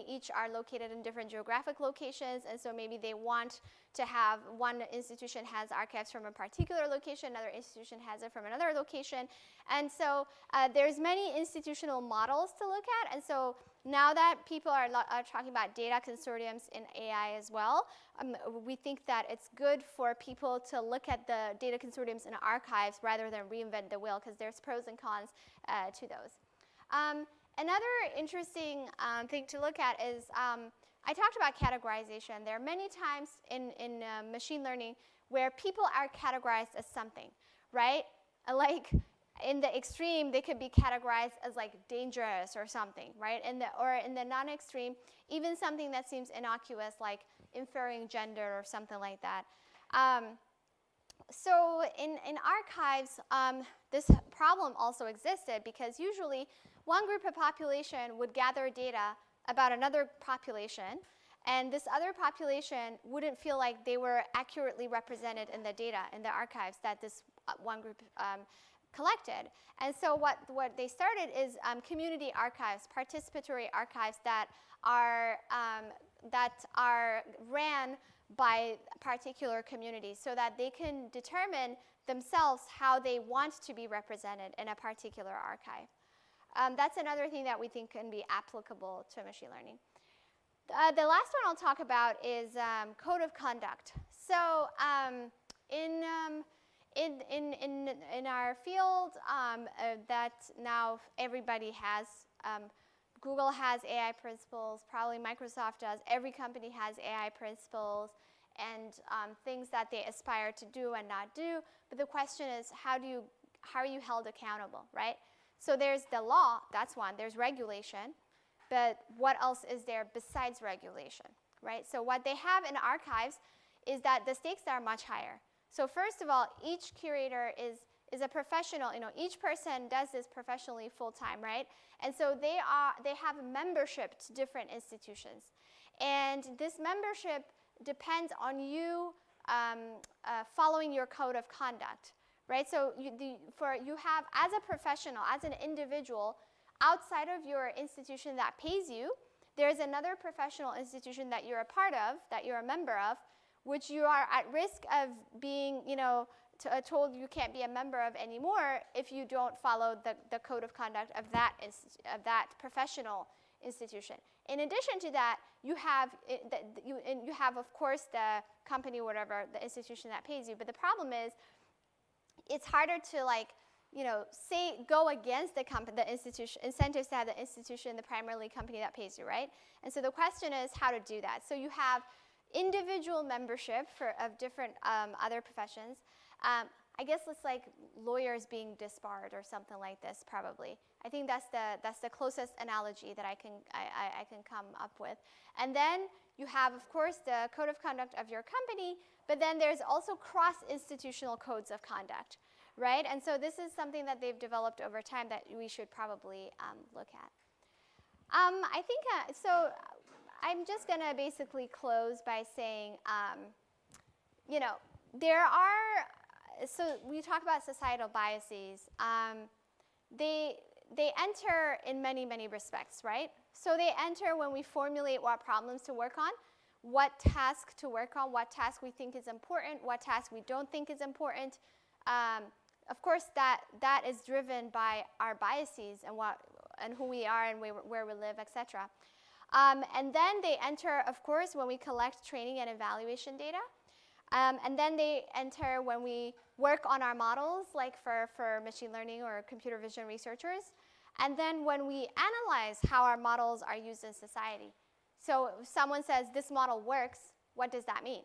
each are located in different geographic locations, and so maybe they want to have, one institution has archives from a particular location, another institution has it from another location. And so there's many institutional models to look at, and so now that people are talking about data consortiums in AI as well, we think that it's good for people to look at the data consortiums in archives rather than reinvent the wheel, because there's pros and cons to those. Another interesting thing to look at is, I talked about categorization. There are many times in machine learning where people are categorized as something, right? Like, in the extreme, they could be categorized as like dangerous or something, right? Or in the non-extreme, even something that seems innocuous, like inferring gender or something like that. So in archives, this problem also existed, because usually one group of population would gather data about another population, and this other population wouldn't feel like they were accurately represented in the data, in the archives that this one group collected. And so what they started is community archives, participatory archives that are ran by particular communities, so that they can determine themselves how they want to be represented in a particular archive. That's another thing that we think can be applicable to machine learning. The last one I'll talk about is code of conduct. So in our field that now everybody has, Google has AI principles, probably Microsoft does, every company has AI principles, and things that they aspire to do and not do. But the question is, how are you held accountable, right? So there's the law, that's one. There's regulation. But what else is there besides regulation, right? So what they have in archives is that the stakes are much higher. So first of all, each curator is a professional. You know, each person does this professionally full-time, right? And so they have a membership to different institutions. And this membership depends on you following your code of conduct, right? So you have, as a professional, as an individual, outside of your institution that pays you, there's another professional institution that you're a part of, that you're a member of, which you are at risk of being, you know, told you can't be a member of anymore if you don't follow the code of conduct of that professional institution. In addition to that, you have of course the company, whatever, the institution that pays you. But the problem is, it's harder to, like, you know, go against the institution, incentives to have the institution, the primarily company that pays you, right? And so the question is how to do that. So you have individual membership of different other professions. I guess it's like lawyers being disbarred or something like this, probably. I think that's the closest analogy that I can come up with. And then you have, of course, the code of conduct of your company, but then there's also cross-institutional codes of conduct, right? And so this is something that they've developed over time that we should probably look at. I think, so I'm just going to basically close by saying, you know, there are, so we talk about societal biases. They enter in many, many respects, right? So they enter when we formulate what problems to work on, what task to work on, what task we think is important, what task we don't think is important. Of course, that is driven by our biases and who we are and where we live, etc. And then they enter, of course, when we collect training and evaluation data. And then they enter when we work on our models, like for machine learning or computer vision researchers. And then when we analyze how our models are used in society. So if someone says this model works, what does that mean,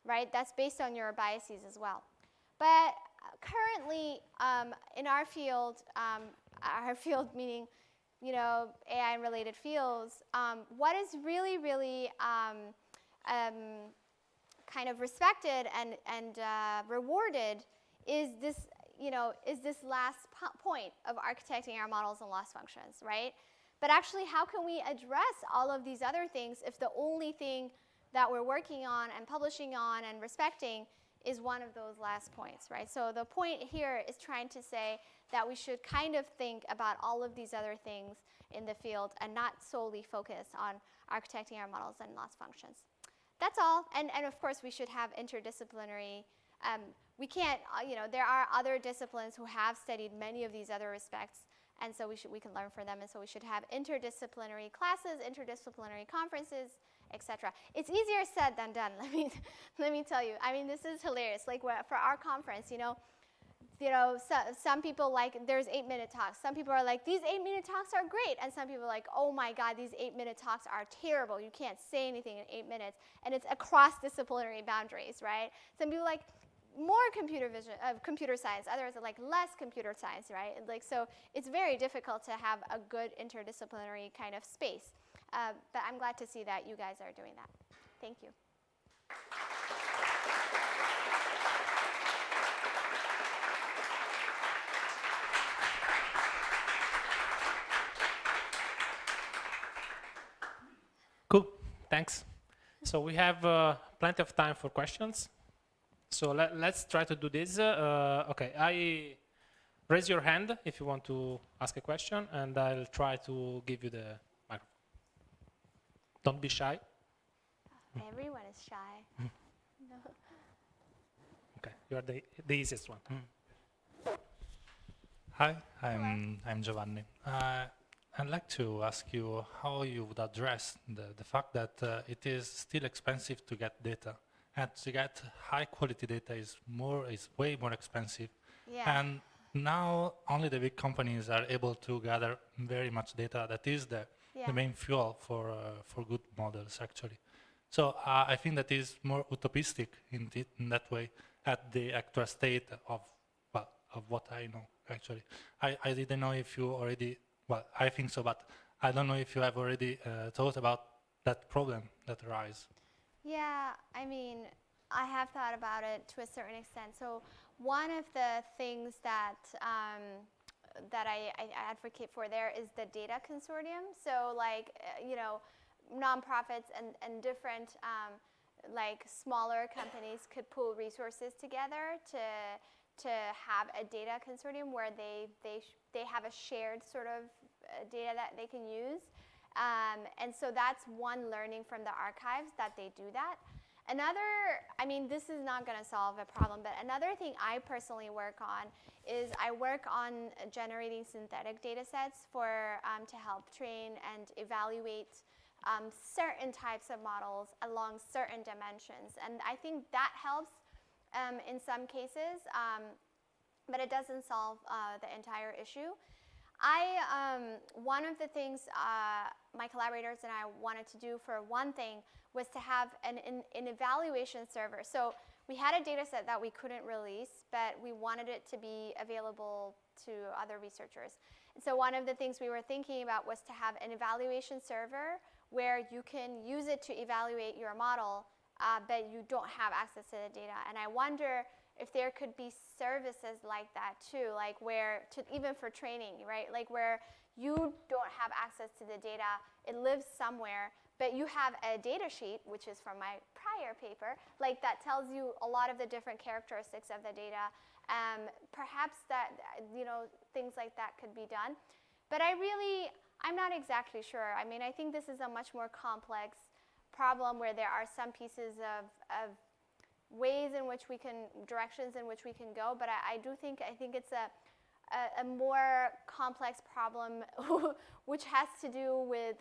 right? That's based on your biases as well. But currently, in our field meaning, AI and related fields, what is really, really kind of respected and rewarded is this, last point of architecting our models and loss functions, right? But actually, how can we address all of these other things if the only thing that we're working on and publishing on and respecting is one of those last points, right? So the point here is trying to say that we should kind of think about all of these other things in the field and not solely focus on architecting our models and loss functions. That's all. And of course, we should have interdisciplinary. We can't, there are other disciplines who have studied many of these other respects, and so we can learn from them. And so we should have interdisciplinary classes, interdisciplinary conferences, etc. It's easier said than done. Let me tell you. I mean, this is hilarious. Like for our conference, some people like there's 8-minute talks. Some people are like, these 8-minute talks are great, and some people are like, oh my God, these 8-minute talks are terrible. You can't say anything in 8 minutes, and it's across disciplinary boundaries, right? Some people like more computer vision, computer science. Others are like less computer science, right? Like so, it's very difficult to have a good interdisciplinary kind of space. But I'm glad to see that you guys are doing that. Thank you. Cool, thanks. So we have plenty of time for questions. So let's try to do this. Okay, raise your hand if you want to ask a question, and I'll try to give you the microphone. Don't be shy. Everyone is shy. No. Okay, you're the easiest one. Hi, I'm Giovanni. I'd like to ask you how you would address the fact that it is still expensive to get data, and to get high quality data is way more expensive. Yeah. And now only the big companies are able to gather very much data. That is the main fuel for good models, actually. So I think that is more utopistic in that way at the actual state of what I know, actually. I didn't know if you already, well, I think so, but I don't know if you have already thought about that problem that arises. Yeah, I mean, I have thought about it to a certain extent. So one of the things that that I advocate for there is the data consortium. So like, nonprofits and different like smaller companies could pool resources together to have a data consortium where they have a shared sort of data that they can use. And so that's one learning from the archives, that they do that. Another, I mean, this is not going to solve a problem, but another thing I personally work on is I work on generating synthetic data sets to help train and evaluate certain types of models along certain dimensions. And I think that helps in some cases, but it doesn't solve the entire issue. One of the things my collaborators and I wanted to do, for one thing, was to have an evaluation server. So we had a data set that we couldn't release, but we wanted it to be available to other researchers. And so one of the things we were thinking about was to have an evaluation server where you can use it to evaluate your model, but you don't have access to the data. And I wonder if there could be services like that too, like even for training, right? Like where you don't have access to the data, it lives somewhere, but you have a data sheet, which is from my prior paper, like that tells you a lot of the different characteristics of the data. Perhaps that, things like that could be done. But I'm not exactly sure. I mean, I think this is a much more complex problem where there are some pieces of ways in which directions in which we can go, but I think it's a more complex problem which has to do with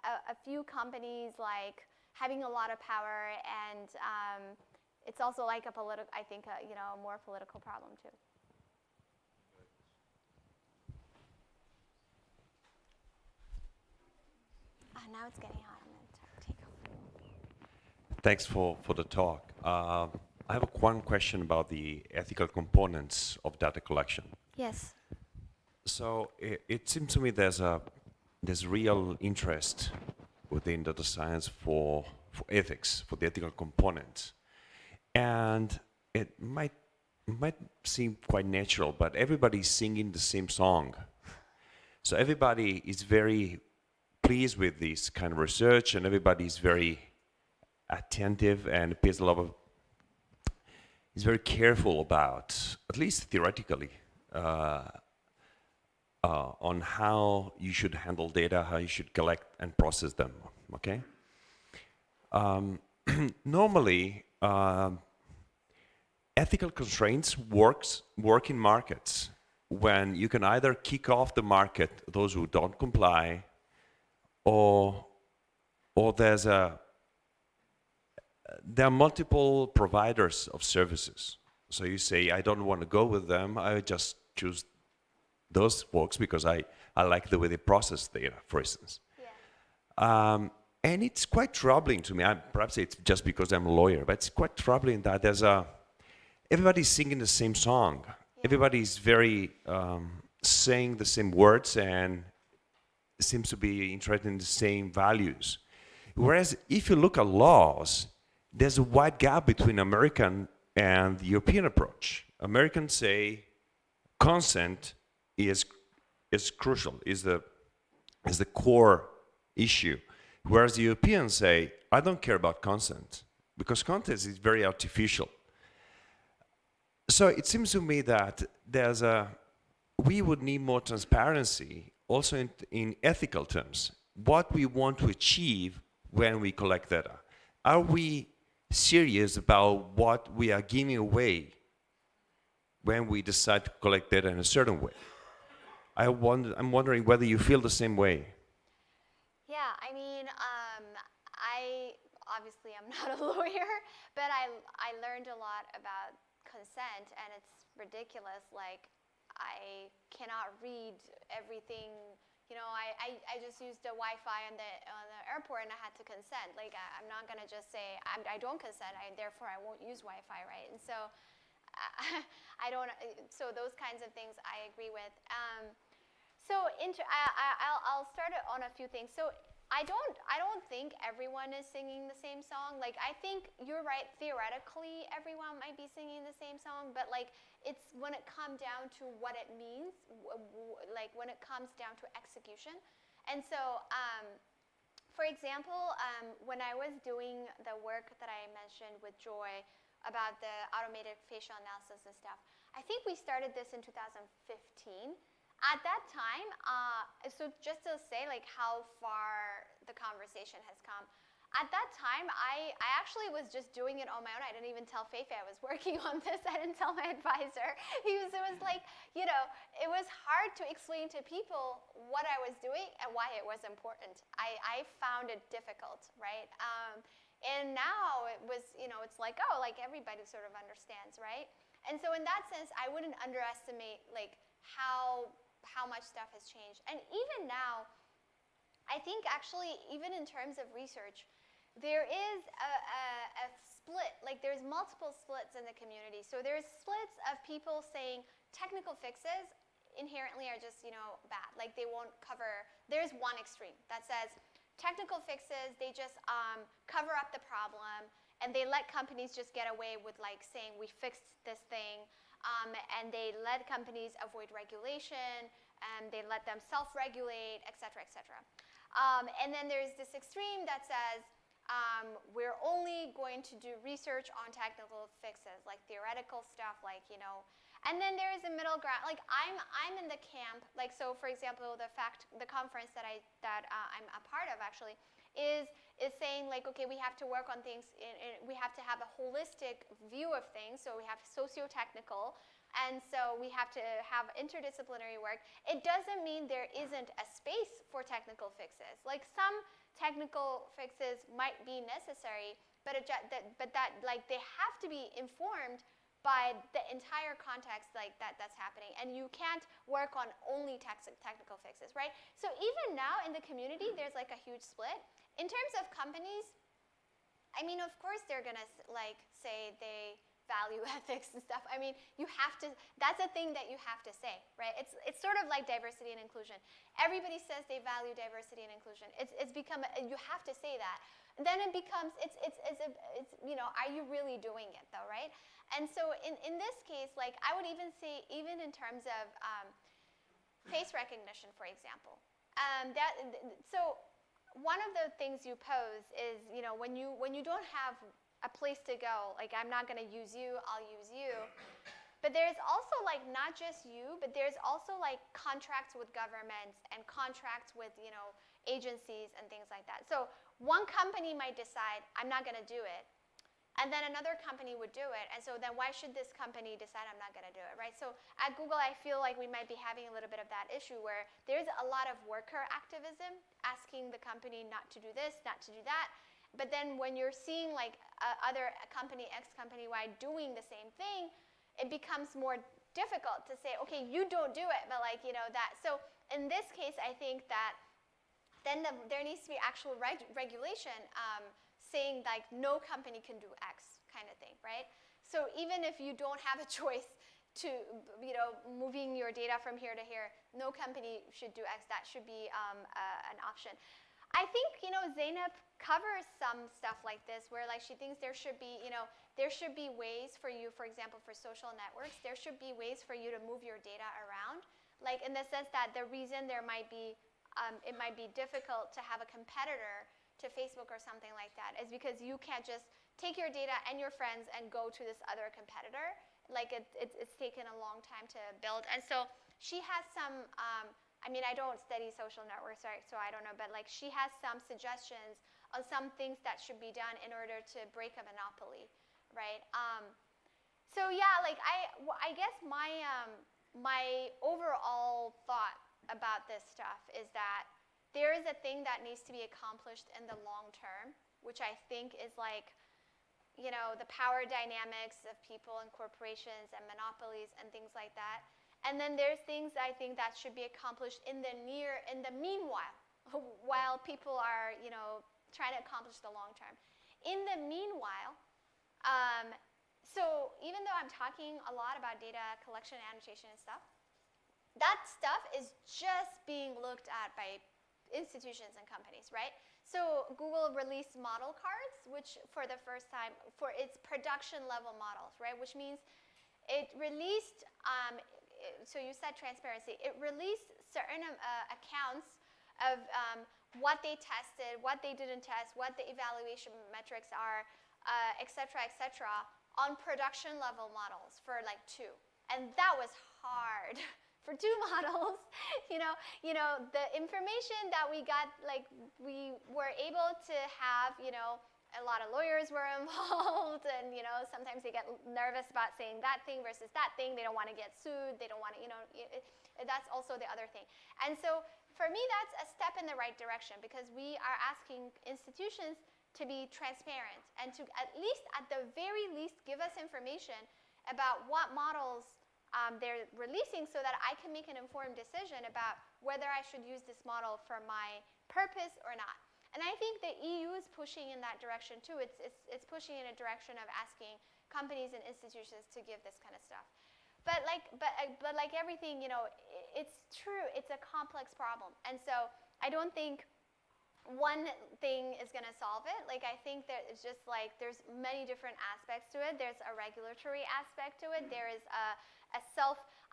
a few companies like having a lot of power, and it's also like a more political problem too. Now it's getting hot. I'm going to take over. Thanks for the talk. I have one question about the ethical components of data collection. Yes. So it seems to me there's real interest within data science for ethics, for the ethical components. And it might seem quite natural, but everybody's singing the same song. So everybody is very pleased with this kind of research, and everybody is very attentive and pays a lot of, is very careful about, at least theoretically, on how you should handle data, how you should collect and process them, okay? Normally, ethical constraints work in markets when you can either kick off the market those who don't comply, or there are multiple providers of services. So you say, I don't want to go with them, I just choose those folks because I like the way they process data, for instance. Yeah. And it's quite troubling to me. Perhaps it's just because I'm a lawyer, but it's quite troubling that everybody's singing the same song. Yeah. Everybody's very saying the same words and seems to be interested in the same values. Whereas if you look at laws, there's a wide gap between American and the European approach. Americans say consent is crucial, is the core issue. Whereas the Europeans say, I don't care about consent, because consent is very artificial. So it seems to me that we would need more transparency, also in ethical terms, what we want to achieve when we collect data. Are we serious about what we are giving away when we decide to collect data in a certain way? I'm wondering whether you feel the same way. Yeah, I mean, obviously I'm not a lawyer, but I learned a lot about consent, and it's ridiculous. Like, I cannot read everything. You know, I just used the Wi-Fi on the airport, and I had to consent. Like, I'm not gonna just say I don't consent. Therefore I won't use Wi-Fi, right? And so I don't. So those kinds of things I agree with. So I'll start on a few things. So I don't think everyone is singing the same song. Like, I think you're right, theoretically everyone might be singing the same song, but like, it's when it comes down to what it means, like when it comes down to execution. And so, for example, when I was doing the work that I mentioned with Joy about the automated facial analysis and stuff, I think we started this in 2015. At that time, so just to say like how far the conversation has come, at that time I actually was just doing it on my own. I didn't even tell Fei-Fei I was working on this. I didn't tell my advisor. It was like, you know, it was hard to explain to people what I was doing and why it was important. I found it difficult, right? And now it was, you know, it's like, oh, like everybody sort of understands, right? And so in that sense, I wouldn't underestimate like how much stuff has changed. And even now, I think actually, even in terms of research, there is a split, like there's multiple splits in the community. So there's splits of people saying technical fixes inherently are just, you know, bad. Like they won't cover, there's one extreme that says technical fixes, they just cover up the problem, and they let companies just get away with like saying we fixed this thing, and they let companies avoid regulation, and they let them self-regulate, et cetera, et cetera. And then there's this extreme that says we're only going to do research on technical fixes, like theoretical stuff, like, you know. And then there is a middle ground. Like I'm in the camp. Like, so for example, the conference that I'm a part of actually is saying like, okay, we have to work on things. We have to have a holistic view of things. So we have socio-technical. And so we have to have interdisciplinary work. It doesn't mean there isn't a space for technical fixes. Like some technical fixes might be necessary, but like they have to be informed by the entire context like that's happening. And you can't work on only technical fixes, right? So even now in the community, there's like a huge split. In terms of companies, I mean, of course they're gonna like say they value ethics and stuff. I mean, you have to, that's a thing that you have to say, right? It's sort of like diversity and inclusion. Everybody says they value diversity and inclusion. It's become, you have to say that. And then it becomes, it's you know, are you really doing it though, right? And so in this case, like I would even say, even in terms of face recognition, for example, so one of the things you pose is, you know, when you don't have a place to go, like I'm not going to use you, I'll use you. But there's also like not just you, but there's also like contracts with governments and contracts with, you know, agencies and things like that. So one company might decide, I'm not going to do it. And then another company would do it. And so then why should this company decide I'm not going to do it, right? So at Google, I feel like we might be having a little bit of that issue where there's a lot of worker activism asking the company not to do this, not to do that. But then when you're seeing like other company, X company Y doing the same thing, it becomes more difficult to say, okay, you don't do it, but like, you know, that. So in this case, I think that then there needs to be actual regulation saying like no company can do X kind of thing, right? So even if you don't have a choice to, you know, moving your data from here to here, no company should do X. That should be an option. I think, you know, Zeynep covers some stuff like this where like she thinks there should be, you know, there should be ways for you, for example, for social networks, there should be ways for you to move your data around. Like in the sense that the reason there might be, it might be difficult to have a competitor to Facebook or something like that is because you can't just take your data and your friends and go to this other competitor. Like it's taken a long time to build. And so she has some, I mean, I don't study social networks, right, so I don't know, but like she has some suggestions on some things that should be done in order to break a monopoly, right? So yeah, like I guess my overall thought about this stuff is that there is a thing that needs to be accomplished in the long term, which I think is like, you know, the power dynamics of people and corporations and monopolies and things like that. And then there's things I think that should be accomplished in the meanwhile, while people are, you know, trying to accomplish the long term. In the meanwhile, so even though I'm talking a lot about data collection, annotation and stuff, that stuff is just being looked at by institutions and companies, right? So Google released model cards, which for the first time, for its production level models, right? Which means it released, so you said transparency, it released certain accounts of what they tested, what they didn't test, what the evaluation metrics are, et cetera, on production level models for like 2. And that was hard. For 2 models, you know, the information that we got, like we were able to have, you know, a lot of lawyers were involved, and you know, sometimes they get nervous about saying that thing versus that thing. They don't want to get sued. They don't want to, you know, that's also the other thing. And so for me, that's a step in the right direction because we are asking institutions to be transparent and to at the very least, give us information about what models they're releasing so that I can make an informed decision about whether I should use this model for my purpose or not. And I think the EU is pushing in that direction too. It's pushing in a direction of asking companies and institutions to give this kind of stuff. But like everything, you know, it's true. It's a complex problem. And so I don't think one thing is going to solve it. Like I think that it's just like there's many different aspects to it. There's a regulatory aspect to it. There is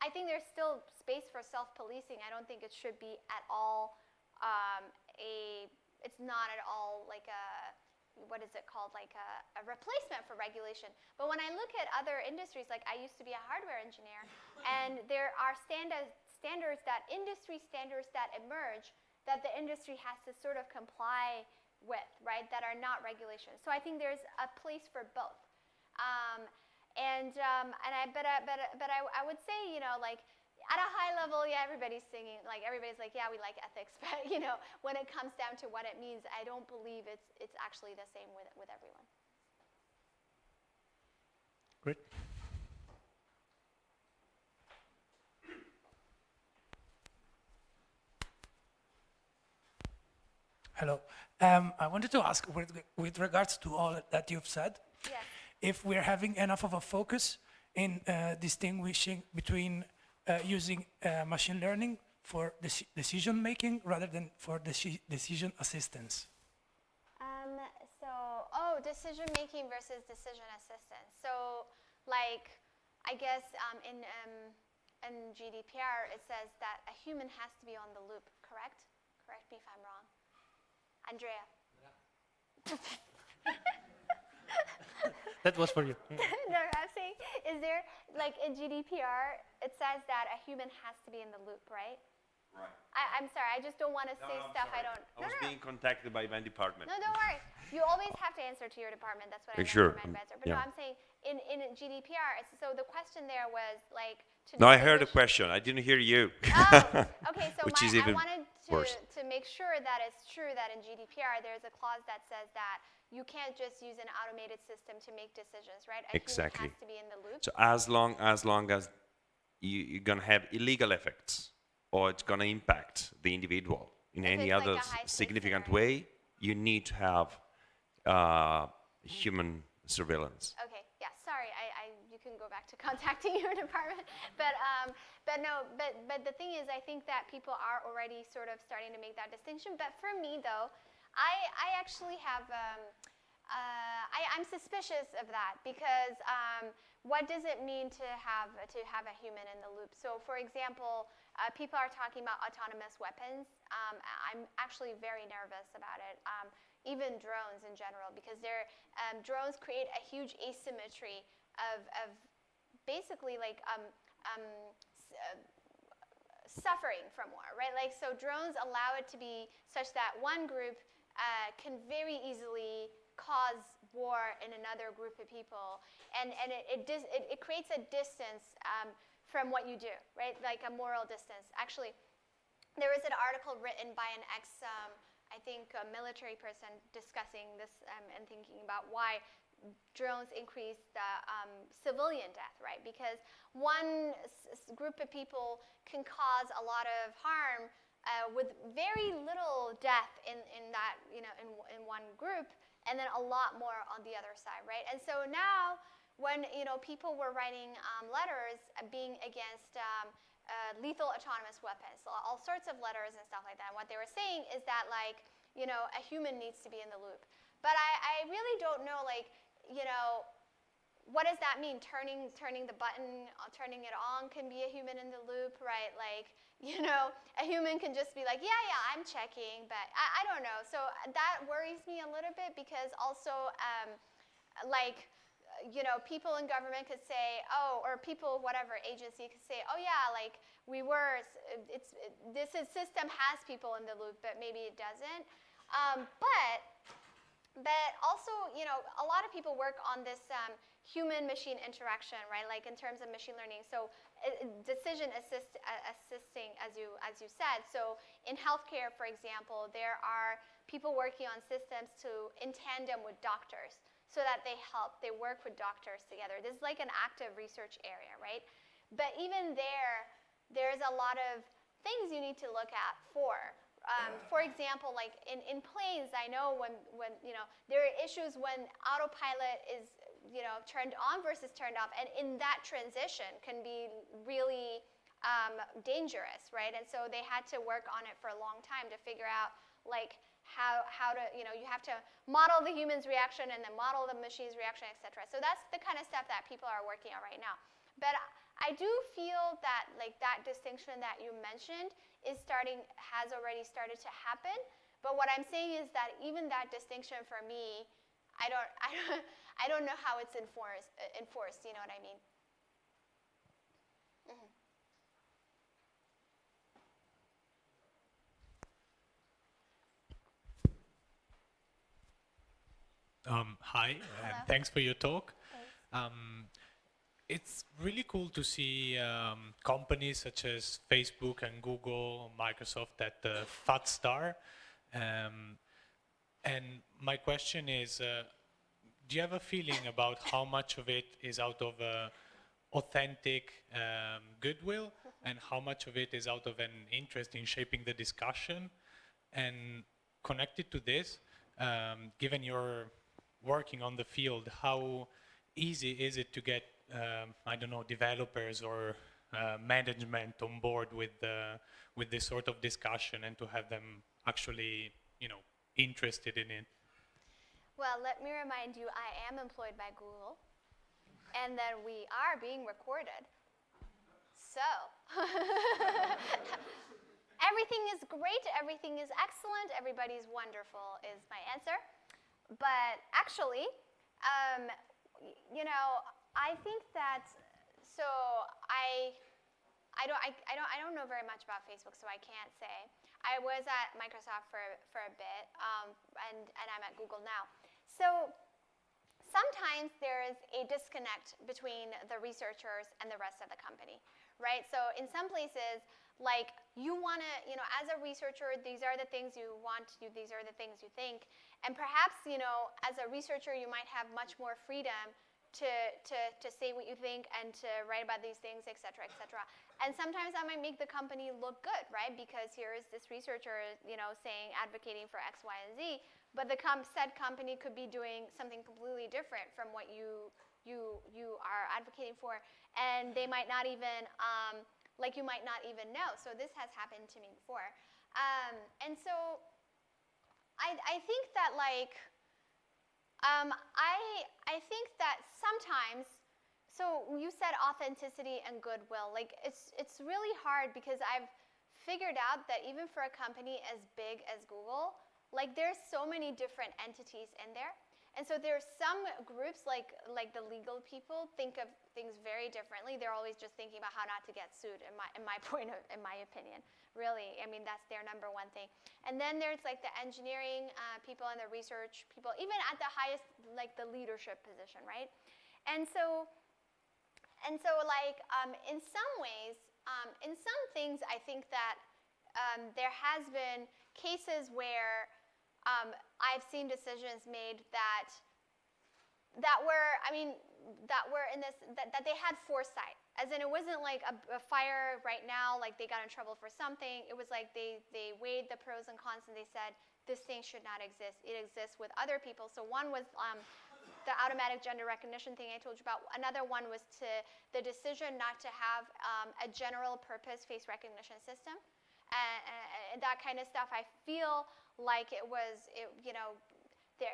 I think there's still space for self-policing. I don't think it should be at all it's not at all like what is it called, like a replacement for regulation. But when I look at other industries, like I used to be a hardware engineer, and there are industry standards that emerge that the industry has to sort of comply with, right, that are not regulation. So I think there's a place for both. I would say, you know, like at a high level, yeah, everybody's singing, like everybody's like, yeah, we like ethics, but you know, when it comes down to what it means, I don't believe it's actually the same with everyone. Great. Hello. I wanted to ask, with regards to all that you've said, Yes. if we're having enough of a focus in distinguishing between using machine learning for decision making rather than for decision assistance. Decision making versus decision assistance. So, like, I guess in GDPR it says that a human has to be on the loop. Correct? Correct me if I'm wrong. Andrea. That was for you. No, I'm saying, is there, like in GDPR, it says that a human has to be in the loop, right? Right. I'm sorry, I just don't want to say stuff I don't. I was being contacted by my department. No, don't worry. You always have to answer to your department. That's what I know Sure. from my advisor. But Yeah. no, I'm saying in GDPR, so the question there was like to No, I heard the distinguish- question. I didn't hear you. Okay, so Which is I even wanted worse. to make sure that it's true that in GDPR there's a clause that says that you can't just use an automated system to make decisions, right? A Exactly. human has to be in the loop. So as long as you're going to have illegal effects or it's going to impact the individual in If any it's like other a high-stakes significant scenario. way, you need to have human surveillance. Okay, yeah, sorry, you can go back to contacting your department, but the thing is, I think that people are already sort of starting to make that distinction. But for me, though, I actually have, I'm suspicious of that because what does it mean to have a human in the loop? So, for example, people are talking about autonomous weapons. I'm actually very nervous about it. Even drones in general, because drones create a huge asymmetry of basically like suffering from war, right? Like, so drones allow it to be such that one group can very easily cause war in another group of people, and it creates a distance from what you do, right? Like a moral distance. Actually, there was an article written by an I think a military person discussing this and thinking about why drones increase the civilian death, right? Because one group of people can cause a lot of harm with very little death in that, in one group, and then a lot more on the other side, right? And so now, when people were writing letters being against lethal autonomous weapons, all sorts of letters and stuff like that. And what they were saying is that, like, a human needs to be in the loop. But I really don't know, like, what does that mean? Turning the button, turning it on can be a human in the loop, right? Like, a human can just be like, yeah, I'm checking, but I don't know. So that worries me a little bit because also, people in government could say, or people, whatever agency could say, oh yeah, like this system has people in the loop, but maybe it doesn't. But also, a lot of people work on this human-machine interaction, right? Like in terms of machine learning. So decision assisting, as you said. So in healthcare, for example, there are people working on systems in tandem with doctors, so that they work with doctors together. This is like an active research area, right? But even there's a lot of things you need to look at for. For example, like in planes, I know when there are issues when autopilot is turned on versus turned off, and in that transition can be really dangerous, right? And so they had to work on it for a long time to figure out like how to, you have to model the human's reaction and then model the machine's reaction, etc. So that's the kind of stuff that people are working on right now. But I do feel that like that distinction that you mentioned has already started to happen. But what I'm saying is that even that distinction for me, I don't know how it's enforced. You know what I mean? Mm-hmm. Hi, thanks for your talk. It's really cool to see companies such as Facebook and Google, Microsoft at the fat star. And my question is, do you have a feeling about how much of it is out of authentic goodwill and how much of it is out of an interest in shaping the discussion? And connected to this, given your working on the field, how easy is it to get, I don't know, developers or management on board with this sort of discussion and to have them actually, interested in it? Well, let me remind you, I am employed by Google, and that we are being recorded. So, everything is great, everything is excellent, everybody's wonderful is my answer. But actually, I think that, so I don't know very much about Facebook, so I can't say. I was at Microsoft for a bit, and I'm at Google now. So sometimes there is a disconnect between the researchers and the rest of the company, right? So in some places, like you want to, as a researcher, these are the things you want to do, these are the things you think. And perhaps, as a researcher, you might have much more freedom to say what you think and to write about these things, et cetera, et cetera. And sometimes that might make the company look good, right? Because here is this researcher, saying, advocating for X, Y, and Z, but the said company could be doing something completely different from what you are advocating for, and they might not even, you might not even know. So this has happened to me before. And so I think that, I think that sometimes, so you said authenticity and goodwill. It's really hard because I've figured out that even for a company as big as Google, there's so many different entities in there. And so there's some groups, like the legal people, think of things very differently. They're always just thinking about how not to get sued, in my opinion. Really, I mean, that's their number one thing. And then there's the engineering people and the research people, even at the highest, the leadership position, right? And so in some ways, in some things, I think that there has been cases where I've seen decisions made that were in this, that they had foresight. As in, it wasn't a fire right now, they got in trouble for something. It was they weighed the pros and cons and they said, this thing should not exist. It exists with other people. So one was the automatic gender recognition thing I told you about. Another one was the decision not to have a general purpose face recognition system. And that kind of stuff, I feel like there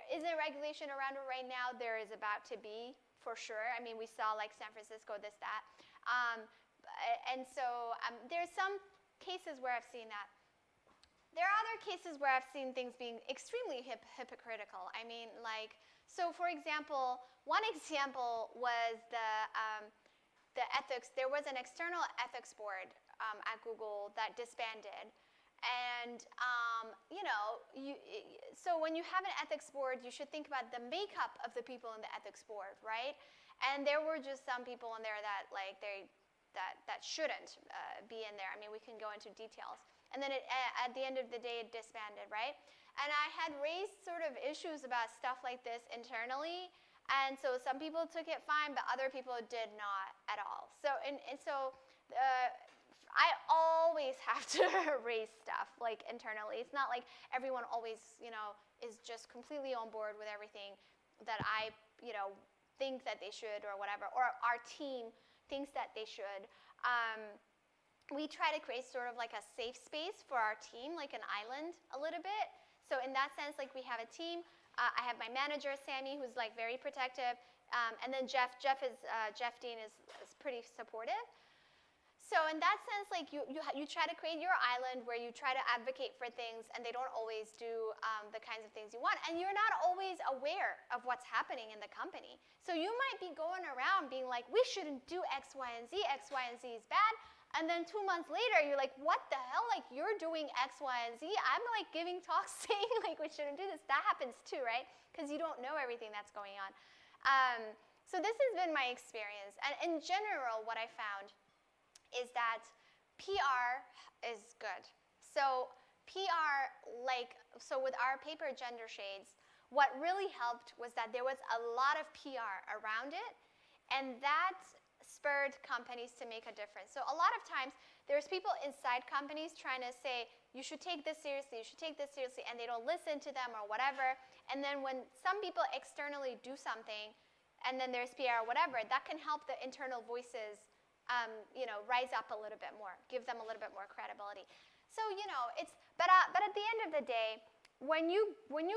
isn't regulation around it right now. There is about to be, for sure. I mean, we saw San Francisco, this, that. And so there's some cases where I've seen that. There are other cases where I've seen things being extremely hypocritical. I mean, so for example, one example was the ethics. There was an external ethics board at Google that disbanded. And, so when you have an ethics board, you should think about the makeup of the people in the ethics board, right? And there were just some people in there that, that shouldn't be in there. I mean, we can go into details. And then at the end of the day, it disbanded, right? And I had raised sort of issues about stuff like this internally. And so some people took it fine, but other people did not at all. So, I always have to raise stuff internally. It's not like everyone always, is just completely on board with everything that I, think that they should or whatever, or our team thinks that they should. We try to create sort of a safe space for our team, like an island a little bit. So in that sense, we have a team. I have my manager, Sammy, who's very protective, and then Jeff Dean is pretty supportive. So in that sense, you try to create your island where you try to advocate for things, and they don't always do the kinds of things you want, and you're not always aware of what's happening in the company. So you might be going around being like, we shouldn't do X, Y, and Z. X, Y, and Z is bad. And then 2 months later, you're like, what the hell? You're doing X, Y, and Z. I'm giving talks saying we shouldn't do this. That happens too, right? Because you don't know everything that's going on. So this has been my experience. And in general, what I found is that PR is good. So PR, so with our paper, Gender Shades, what really helped was that there was a lot of PR around it, and that spurred companies to make a difference. So a lot of times, there's people inside companies trying to say, you should take this seriously, you should take this seriously, and they don't listen to them or whatever. And then when some people externally do something, and then there's PR, whatever, that can help the internal voices, rise up a little bit more, give them a little bit more credibility. So, but at the end of the day, when you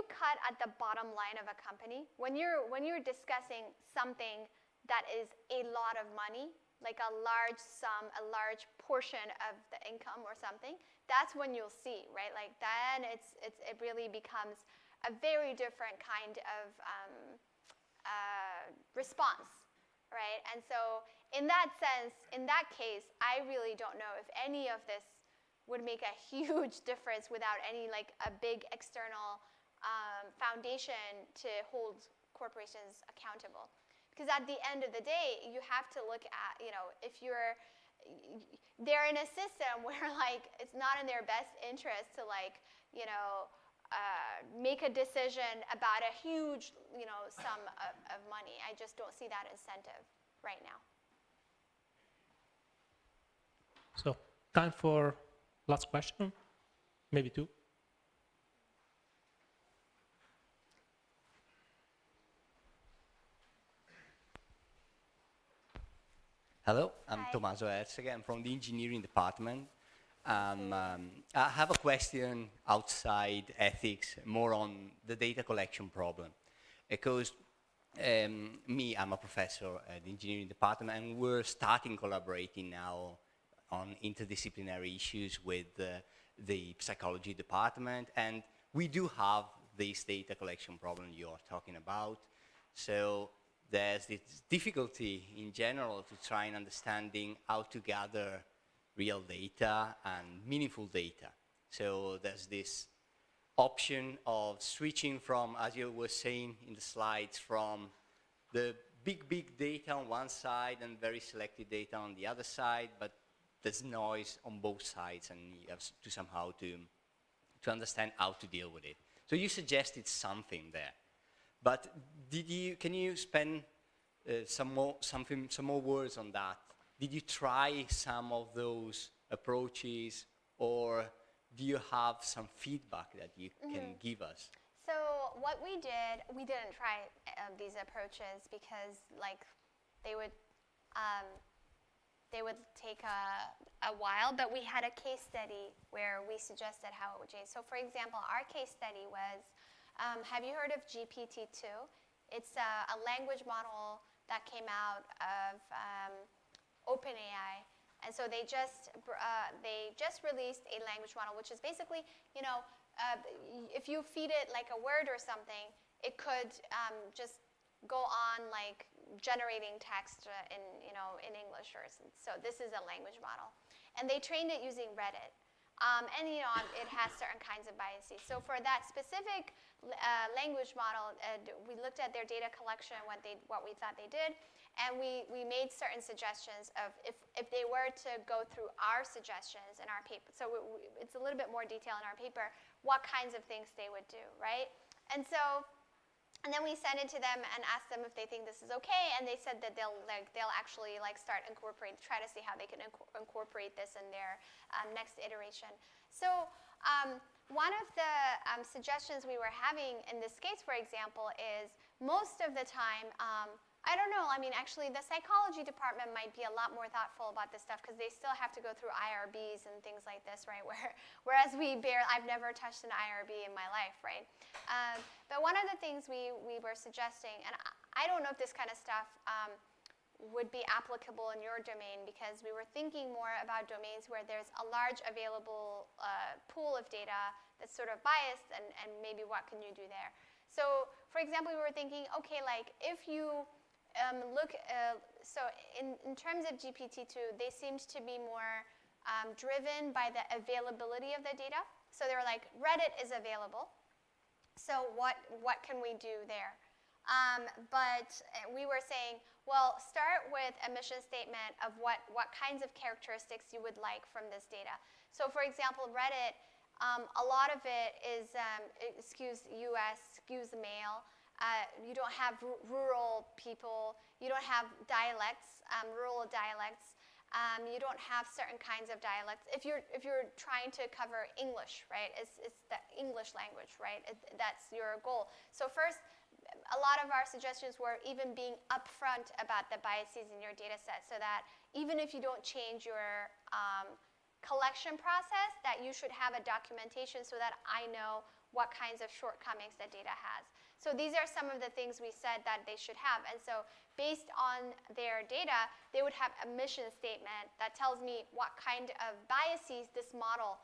cut at the bottom line of a company, when you're discussing something that is a lot of money, like a large sum, a large portion of the income or something, that's when you'll see, right? Like then it really becomes a very different kind of response, right? And so in that sense, in that case, I really don't know if any of this would make a huge difference without any like a big external foundation to hold corporations accountable. Because at the end of the day, you have to look at, if they're in a system where like it's not in their best interest to like, make a decision about a huge, sum of money. I just don't see that incentive right now. So time for last question, maybe two. Hello, I'm Hi. Tommaso Ercega. I'm from the engineering department. I have a question outside ethics, more on the data collection problem. Because I'm a professor at the engineering department, and we're starting collaborating now on interdisciplinary issues with the psychology department, and we do have this data collection problem you're talking about. So there's this difficulty in general to try and understanding how to gather real data and meaningful data. So there's this option of switching from, as you were saying in the slides, from the big data on one side and very selected data on the other side, but there's noise on both sides, and you have to somehow to understand how to deal with it. So you suggested something there. But can you spend some more words on that? Did you try some of those approaches, or do you have some feedback that you can give us? So what we didn't try these approaches because like they would take a while, but we had a case study where we suggested how it would change. So for example, our case study was, have you heard of GPT-2? It's a language model that came out of OpenAI. And so they just released a language model, which is basically, if you feed it like a word or something, it could just go on like generating text in English. So this is a language model. And they trained it using Reddit. And it has certain kinds of biases. So for that specific language model, we looked at their data collection, what we thought they did, and we made certain suggestions of if they were to go through our suggestions in our paper. So it's a little bit more detail in our paper, what kinds of things they would do, right? And then we sent it to them and asked them if they think this is okay, and they said that they'll actually start try to see how they can incorporate this in their next iteration. So one of the suggestions we were having in this case, for example, is most of the time, I don't know, actually the psychology department might be a lot more thoughtful about this stuff because they still have to go through IRBs and things like this, right? Whereas I've never touched an IRB in my life, right? But one of the things we were suggesting, and I don't know if this kind of stuff would be applicable in your domain, because we were thinking more about domains where there's a large available pool of data that's sort of biased, and maybe what can you do there? So, for example, we were thinking, okay, if you so in terms of GPT-2, they seemed to be more driven by the availability of the data. So they were like, Reddit is available. So what can we do there? But we were saying, well, start with a mission statement of what kinds of characteristics you would like from this data. So for example, Reddit, a lot of it is skews US, skews male. You don't have rural people. You don't have dialects, rural dialects. You don't have certain kinds of dialects. If you're trying to cover English, right? It's the English language, right? That's your goal. So first, a lot of our suggestions were even being upfront about the biases in your data set, so that even if you don't change your collection process, that you should have a documentation so that I know what kinds of shortcomings the data has. So these are some of the things we said that they should have. And so based on their data, they would have a mission statement that tells me what kind of biases this model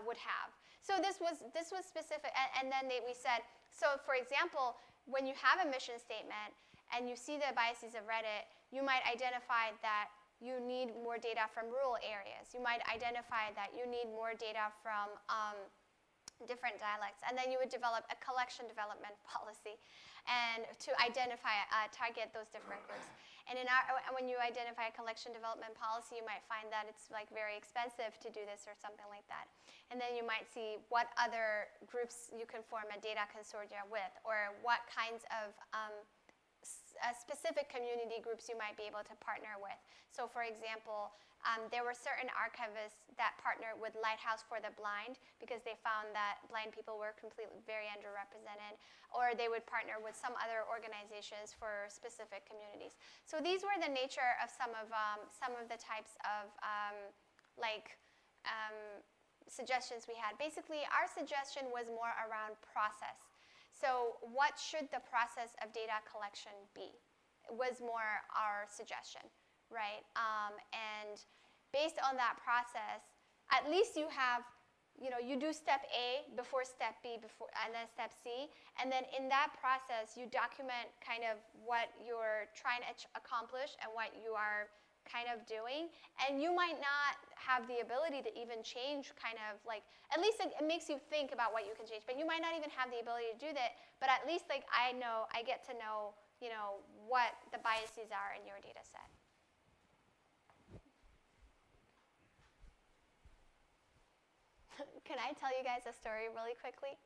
would have. So this was specific. And then we said, so for example, when you have a mission statement and you see the biases of Reddit, you might identify that you need more data from rural areas. You might identify that you need more data from different dialects, and then you would develop a collection development policy and to identify, target those different groups. And when you identify a collection development policy, you might find that it's like very expensive to do this or something like that. And then you might see what other groups you can form a data consortia with, or what kinds of specific community groups you might be able to partner with. So for example, there were certain archivists that partnered with Lighthouse for the Blind because they found that blind people were completely very underrepresented, or they would partner with some other organizations for specific communities. So these were the nature of some of the types of suggestions we had. Basically, our suggestion was more around process. So what should the process of data collection be? It was more our suggestion, right? And based on that process, at least you have, you do step A before step B, and then step C. And then in that process, you document kind of what you're trying to accomplish and what you are kind of doing. And you might not have the ability to even change kind of at least it makes you think about what you can change, but you might not even have the ability to do that. But at least I get to know, what the biases are in your data set. Can I tell you guys a story really quickly?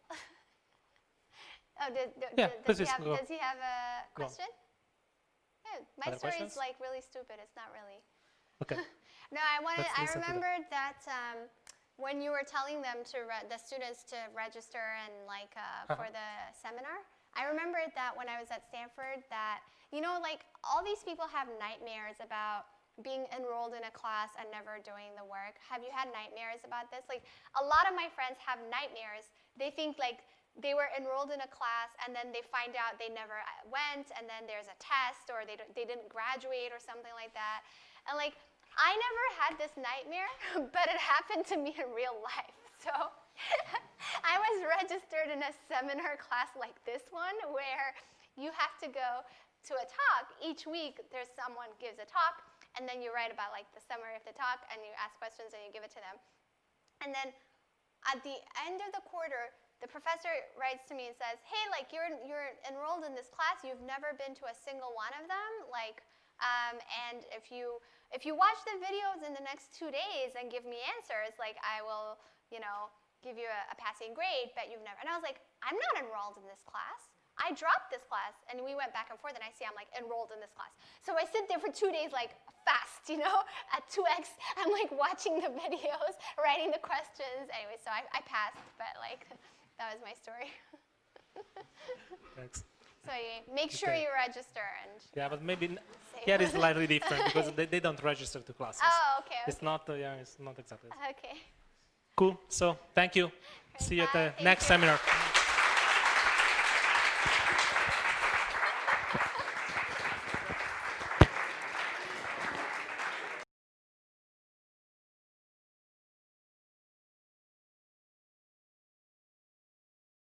Does he have a question? Yeah, my story is really stupid. It's not really. Okay. No, I remembered that when you were telling them the students to register and for the seminar, I remembered that when I was at Stanford that, all these people have nightmares about being enrolled in a class and never doing the work. Have you had nightmares about this? A lot of my friends have nightmares. They think they were enrolled in a class and then they find out they never went, and then there's a test, or they didn't graduate or something like that. And I never had this nightmare, but it happened to me in real life. So I was registered in a seminar class like this one, where you have to go to a talk. Each week there's someone gives a talk, and then you write about the summary of the talk, and you ask questions and you give it to them. And then at the end of the quarter, the professor writes to me and says, hey, you're enrolled in this class, you've never been to a single one of them, and if you watch the videos in the next 2 days and give me answers, I will, give you a passing grade, but you've never. And I was like, I'm not enrolled in this class. I dropped this class. And we went back and forth, and I see I'm enrolled in this class. So I sit there for 2 days fast, at 2x. I'm watching the videos, writing the questions. Anyway, so I passed, but that was my story. Thanks. So make sure you register and. Yeah, but maybe here is slightly different because they don't register to classes. Oh, okay. It's not. It's not exactly. Okay. Cool. So thank you. See you at the next seminar.